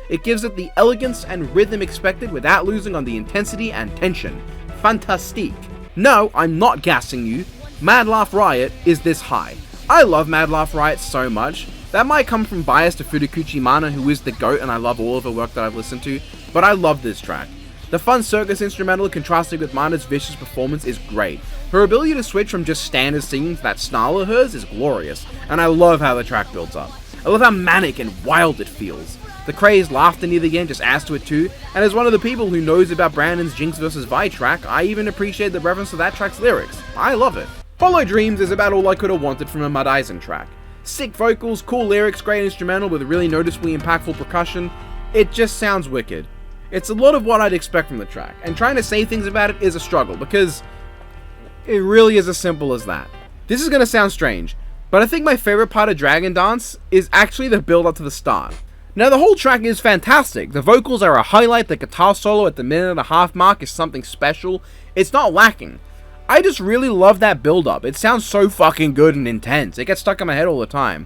It gives it the elegance and rhythm expected without losing on the intensity and tension. Fantastique. No, I'm not gassing you. Mad Laugh Riot is this high. I love Mad Laugh Riot so much. That might come from bias to Furukuchi Mana, who is the GOAT, and I love all of her work that I've listened to, but I love this track. The fun circus instrumental contrasting with Mana's vicious performance is great. Her ability to switch from just standard singing to that snarl of hers is glorious, and I love how the track builds up. I love how manic and wild it feels. The crazed laughter near the end just adds to it too, and as one of the people who knows about Brandon's Jinx vs. Vi track, I even appreciate the reference to that track's lyrics. I love it. Hol Dreams is about all I could have wanted from a Mud Eisen track. Sick vocals, cool lyrics, great instrumental with really noticeably impactful percussion. It just sounds wicked. It's a lot of what I'd expect from the track, and trying to say things about it is a struggle, because it really is as simple as that. This is going to sound strange, but I think my favorite part of Dragon Dance is actually the build up to the start. Now the whole track is fantastic, the vocals are a highlight, the guitar solo at the minute-and-a-half mark is something special, it's not lacking. I just really love that build up, it sounds so fucking good and intense, it gets stuck in my head all the time.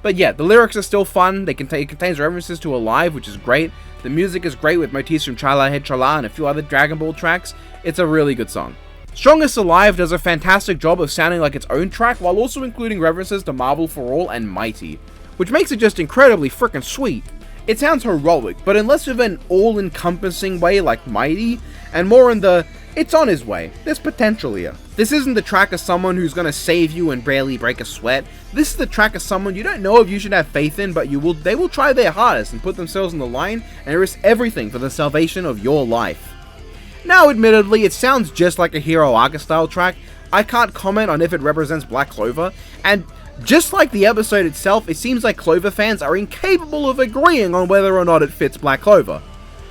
But yeah, the lyrics are still fun, it contains references to Alive, which is great, the music is great with motifs from Chala Head Chala and a few other Dragon Ball tracks, it's a really good song. Strongest Alive does a fantastic job of sounding like its own track while also including references to Marvel for All and Mighty, which makes it just incredibly frickin' sweet. It sounds heroic, but in less of an all-encompassing way like Mighty, and more in the, it's on his way, there's potential here. This isn't the track of someone who's gonna save you and barely break a sweat, this is the track of someone you don't know if you should have faith in, but they will try their hardest and put themselves on the line and risk everything for the salvation of your life. Now admittedly, it sounds just like a Hero Arca style track, I can't comment on if it represents Black Clover, and just like the episode itself, it seems like Clover fans are incapable of agreeing on whether or not it fits Black Clover.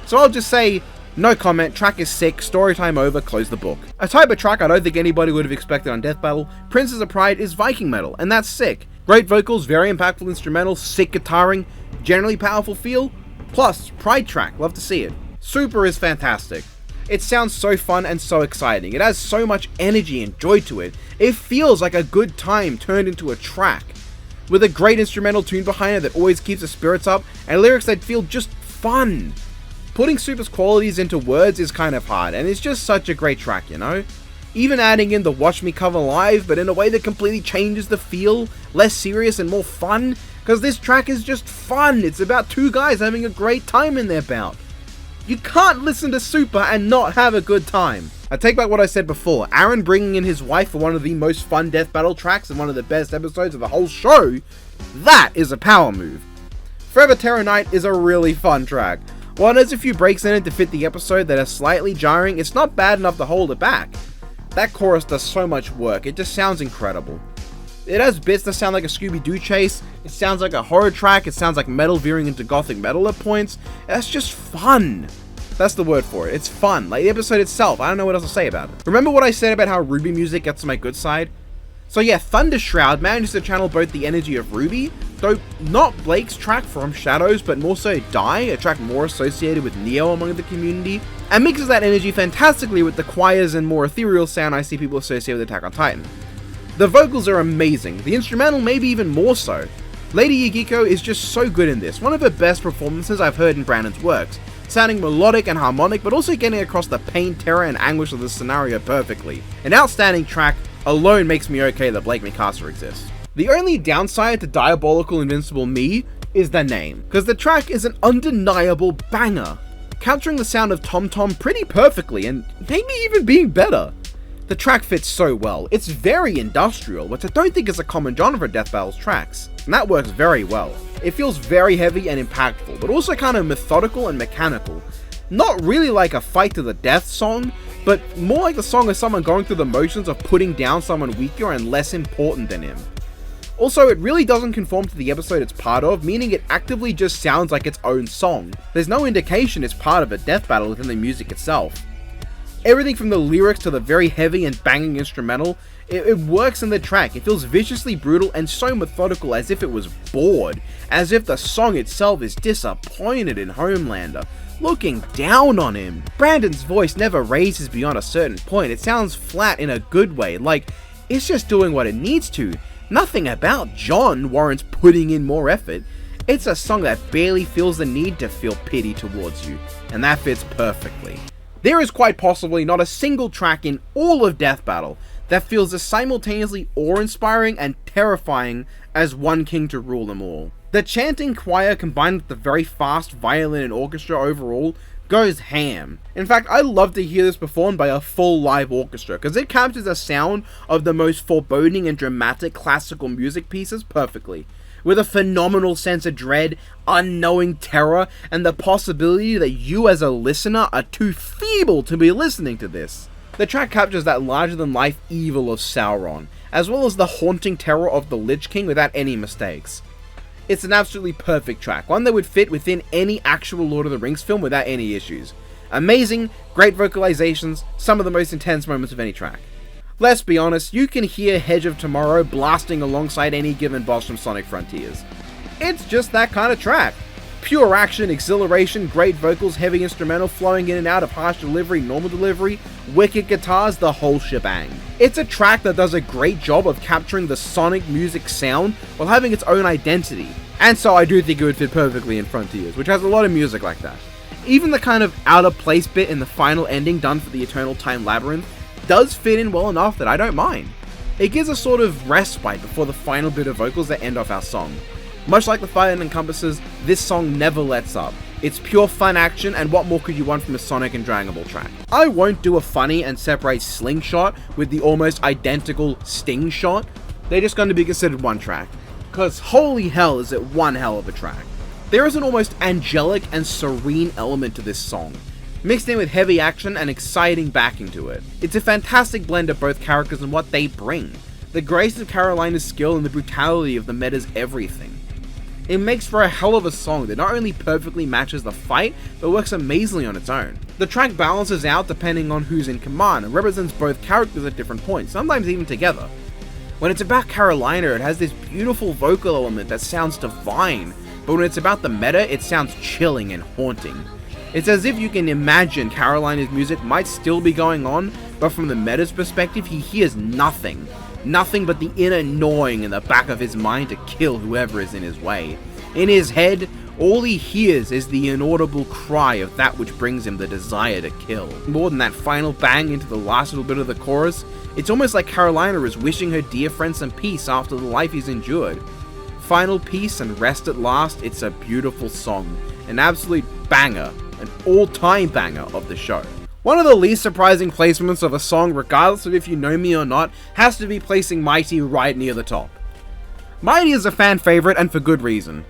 So I'll just say, no comment, track is sick, story time over, close the book. A type of track I don't think anybody would have expected on Death Battle, Princess of Pride is Viking metal, and that's sick. Great vocals, very impactful instrumentals, sick guitaring, generally powerful feel, plus Pride track, love to see it. Super is fantastic. It sounds so fun and so exciting. It has so much energy and joy to it. It feels like a good time turned into a track. With a great instrumental tune behind it that always keeps the spirits up, and lyrics that feel just fun. Putting Super's qualities into words is kind of hard, and it's just such a great track, you know? Even adding in the Watch Me Cover Live, but in a way that completely changes the feel, less serious and more fun, because this track is just fun. It's about two guys having a great time in their bout. You can't listen to Super and not have a good time. I take back what I said before, Aaron bringing in his wife for one of the most fun Death Battle tracks and one of the best episodes of the whole show, that is a power move. Forever Terror Night is a really fun track. While there's a few breaks in it to fit the episode that are slightly jarring, it's not bad enough to hold it back. That chorus does so much work, it just sounds incredible. It has bits that sound like a Scooby-Doo chase, it sounds like a horror track, it sounds like metal veering into gothic metal at points, that's just fun. That's the word for it, it's fun, like the episode itself, I don't know what else to say about it. Remember what I said about how RWBY music gets to my good side? So yeah, Thunder Shroud manages to channel both the energy of RWBY, though not Blake's track from Shadows, but more so Die, a track more associated with Neo among the community, and mixes that energy fantastically with the choirs and more ethereal sound I see people associate with Attack on Titan. The vocals are amazing, the instrumental maybe even more so. Lady Yagiko is just so good in this, one of her best performances I've heard in Brandon's works, sounding melodic and harmonic but also getting across the pain, terror and anguish of the scenario perfectly. An outstanding track alone makes me okay that Blake Mikasa exists. The only downside to Diabolical Invincible Me is the name, because the track is an undeniable banger, capturing the sound of Tom Tom pretty perfectly and maybe even being better. The track fits so well, it's very industrial, which I don't think is a common genre for Death Battle's tracks, and that works very well. It feels very heavy and impactful, but also kind of methodical and mechanical. Not really like a fight to the death song, but more like the song of someone going through the motions of putting down someone weaker and less important than him. Also, it really doesn't conform to the episode it's part of, meaning it actively just sounds like its own song. There's no indication it's part of a death battle within the music itself. Everything from the lyrics to the very heavy and banging instrumental, it works in the track. It feels viciously brutal and so methodical, as if it was bored, as if the song itself is disappointed in Homelander, looking down on him. Brandon's voice never raises beyond a certain point. It sounds flat in a good way, like it's just doing what it needs to. Nothing about John warrants putting in more effort. It's a song that barely feels the need to feel pity towards you, and that fits perfectly. There is quite possibly not a single track in all of Death Battle that feels as simultaneously awe-inspiring and terrifying as One King to Rule Them All. The chanting choir combined with the very fast violin and orchestra overall goes ham. In fact, I love to hear this performed by a full live orchestra, because it captures the sound of the most foreboding and dramatic classical music pieces perfectly, with a phenomenal sense of dread, unknowing terror, and the possibility that you as a listener are too feeble to be listening to this. The track captures that larger-than-life evil of Sauron, as well as the haunting terror of the Lich King without any mistakes. It's an absolutely perfect track, one that would fit within any actual Lord of the Rings film without any issues. Amazing, great vocalizations, some of the most intense moments of any track. Let's be honest, you can hear Hedge of Tomorrow blasting alongside any given boss from Sonic Frontiers. It's just that kind of track. Pure action, exhilaration, great vocals, heavy instrumental flowing in and out of harsh delivery, normal delivery, wicked guitars, the whole shebang. It's a track that does a great job of capturing the Sonic music sound while having its own identity. And so I do think it would fit perfectly in Frontiers, which has a lot of music like that. Even the kind of out of place bit in the final ending done for the Eternal Time Labyrinth does fit in well enough that I don't mind. It gives a sort of respite before the final bit of vocals that end off our song. Much like the fight it encompasses, this song never lets up. It's pure fun action, and what more could you want from a Sonic and Dragon Ball track? I won't do a funny and separate Slingshot with the almost identical Sting Shot. They're just going to be considered one track, because holy hell is it one hell of a track. There is an almost angelic and serene element to this song, mixed in with heavy action and exciting backing to it. It's a fantastic blend of both characters and what they bring. The grace of Carolina's skill and the brutality of the meta's everything. It makes for a hell of a song that not only perfectly matches the fight, but works amazingly on its own. The track balances out depending on who's in command and represents both characters at different points, sometimes even together. When it's about Carolina, it has this beautiful vocal element that sounds divine, but when it's about the meta, it sounds chilling and haunting. It's as if you can imagine Carolina's music might still be going on, but from the meta's perspective, he hears nothing. Nothing but the inner gnawing in the back of his mind to kill whoever is in his way. In his head, all he hears is the inaudible cry of that which brings him the desire to kill. More than that final bang into the last little bit of the chorus, it's almost like Carolina is wishing her dear friend some peace after the life he's endured. Final peace and rest at last, it's a beautiful song, an absolute banger, an all-time banger of the show. One of the least surprising placements of a song, regardless of if you know me or not, has to be placing Mighty right near the top. Mighty is a fan favorite, and for good reason.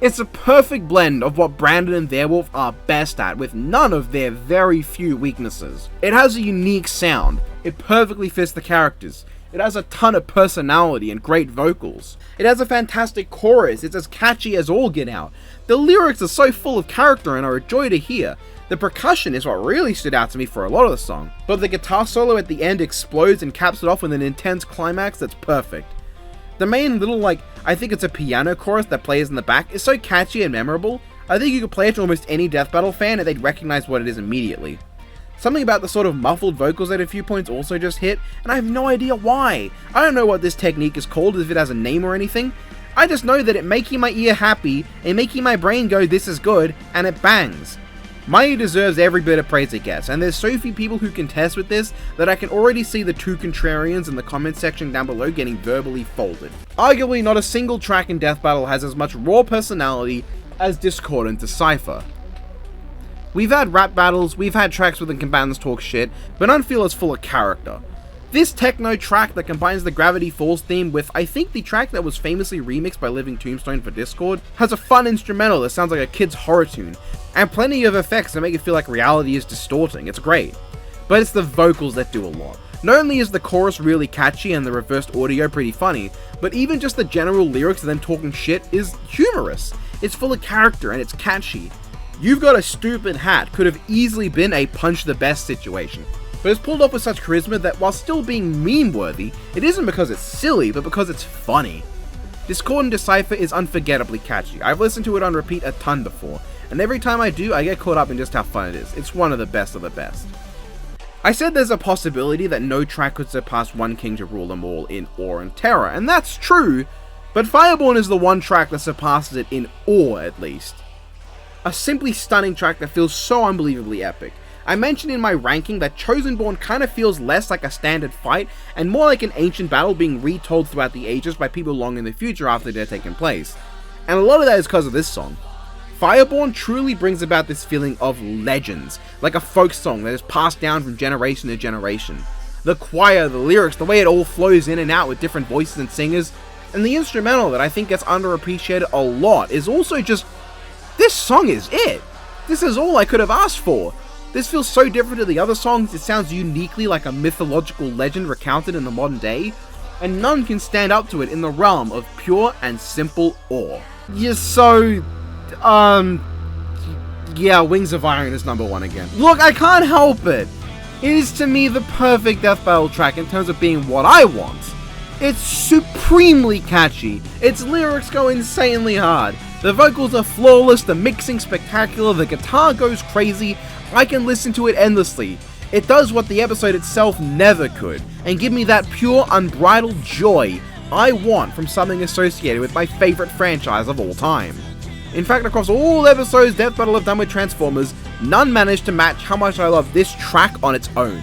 It's a perfect blend of what Brandon and Theirwolf are best at, with none of their very few weaknesses. It has a unique sound, it perfectly fits the characters, it has a ton of personality and great vocals. It has a fantastic chorus, it's as catchy as all get out. The lyrics are so full of character and are a joy to hear. The percussion is what really stood out to me for a lot of the song, but the guitar solo at the end explodes and caps it off with an intense climax that's perfect. The main little, I think it's a piano chorus that plays in the back is so catchy and memorable, I think you could play it to almost any Death Battle fan and they'd recognize what it is immediately. Something about the sort of muffled vocals at a few points also just hit, and I have no idea why. I don't know what this technique is called, if it has a name or anything. I just know that it making my ear happy, and making my brain go this is good, and it bangs. Mighty deserves every bit of praise it gets, and there's so few people who contest with this that I can already see the two contrarians in the comment section down below getting verbally folded. Arguably not a single track in Death Battle has as much raw personality as Discord and Decipher. We've had rap battles, we've had tracks where the combatants talk shit, but none feel as full of character. This techno track that combines the Gravity Falls theme with, I think, the track that was famously remixed by Living Tombstone for Discord, has a fun instrumental that sounds like a kid's horror tune, and plenty of effects that make it feel like reality is distorting. It's great. But it's the vocals that do a lot. Not only is the chorus really catchy and the reversed audio pretty funny, but even just the general lyrics of them talking shit is humorous. It's full of character and it's catchy. You've got a stupid hat could have easily been a punch the best situation. but it's pulled off with such charisma that while still being meme-worthy, it isn't because it's silly, but because it's funny. Discordant Decipher is unforgettably catchy. I've listened to it on repeat a ton before, and every time I do, I get caught up in just how fun it is. It's one of the best of the best. I said there's a possibility that no track could surpass One King to rule them all in awe and terror, and that's true, but Fireborn is the one track that surpasses it in awe, at least. A simply stunning track that feels so unbelievably epic. I mentioned in my ranking that Chosenborn kind of feels less like a standard fight and more like an ancient battle being retold throughout the ages by people long in the future after they're taken place. And a lot of that is because of this song. Fireborn truly brings about this feeling of legends, like a folk song that is passed down from generation to generation. The choir, the lyrics, the way it all flows in and out with different voices and singers, and the instrumental that I think gets underappreciated a lot is also just, this song is it! This is all I could have asked for! This feels so different to the other songs, it sounds uniquely like a mythological legend recounted in the modern day, and none can stand up to it in the realm of pure and simple awe. Yeah, Wings of Iron is number one again. Look, I can't help it! It is to me the perfect death battle track in terms of being what I want. It's supremely catchy, its lyrics go insanely hard, the vocals are flawless, the mixing spectacular, the guitar goes crazy, I can listen to it endlessly. It does what the episode itself never could, and give me that pure, unbridled joy I want from something associated with my favourite franchise of all time. In fact, across all episodes Death Battle have done with Transformers, none managed to match how much I love this track on its own.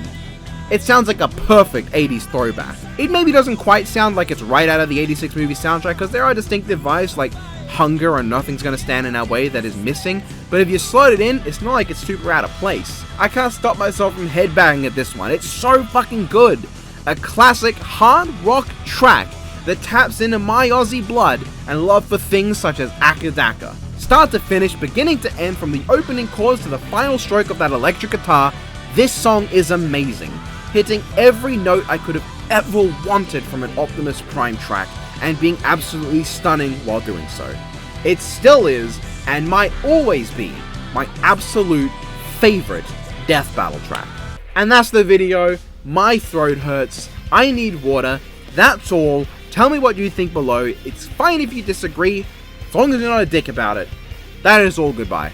It sounds like a perfect 80s throwback. It maybe doesn't quite sound like it's right out of the 86 movie soundtrack because there are distinctive vibes like Hunger and Nothing's Gonna Stand in Our Way that is missing, but if you slowed it in, it's not like it's super out of place. I can't stop myself from headbanging at this one, it's so fucking good. A classic hard rock track that taps into my Aussie blood and love for things such as Akadaka. Start to finish, beginning to end, from the opening chords to the final stroke of that electric guitar, this song is amazing, hitting every note I could have ever wanted from an Optimus Prime track, and being absolutely stunning while doing so. It still is, and might always be, my absolute favourite death battle track. And that's the video. My throat hurts, I need water, that's all. Tell me what you think below, it's fine if you disagree, as long as you're not a dick about it. That is all, goodbye.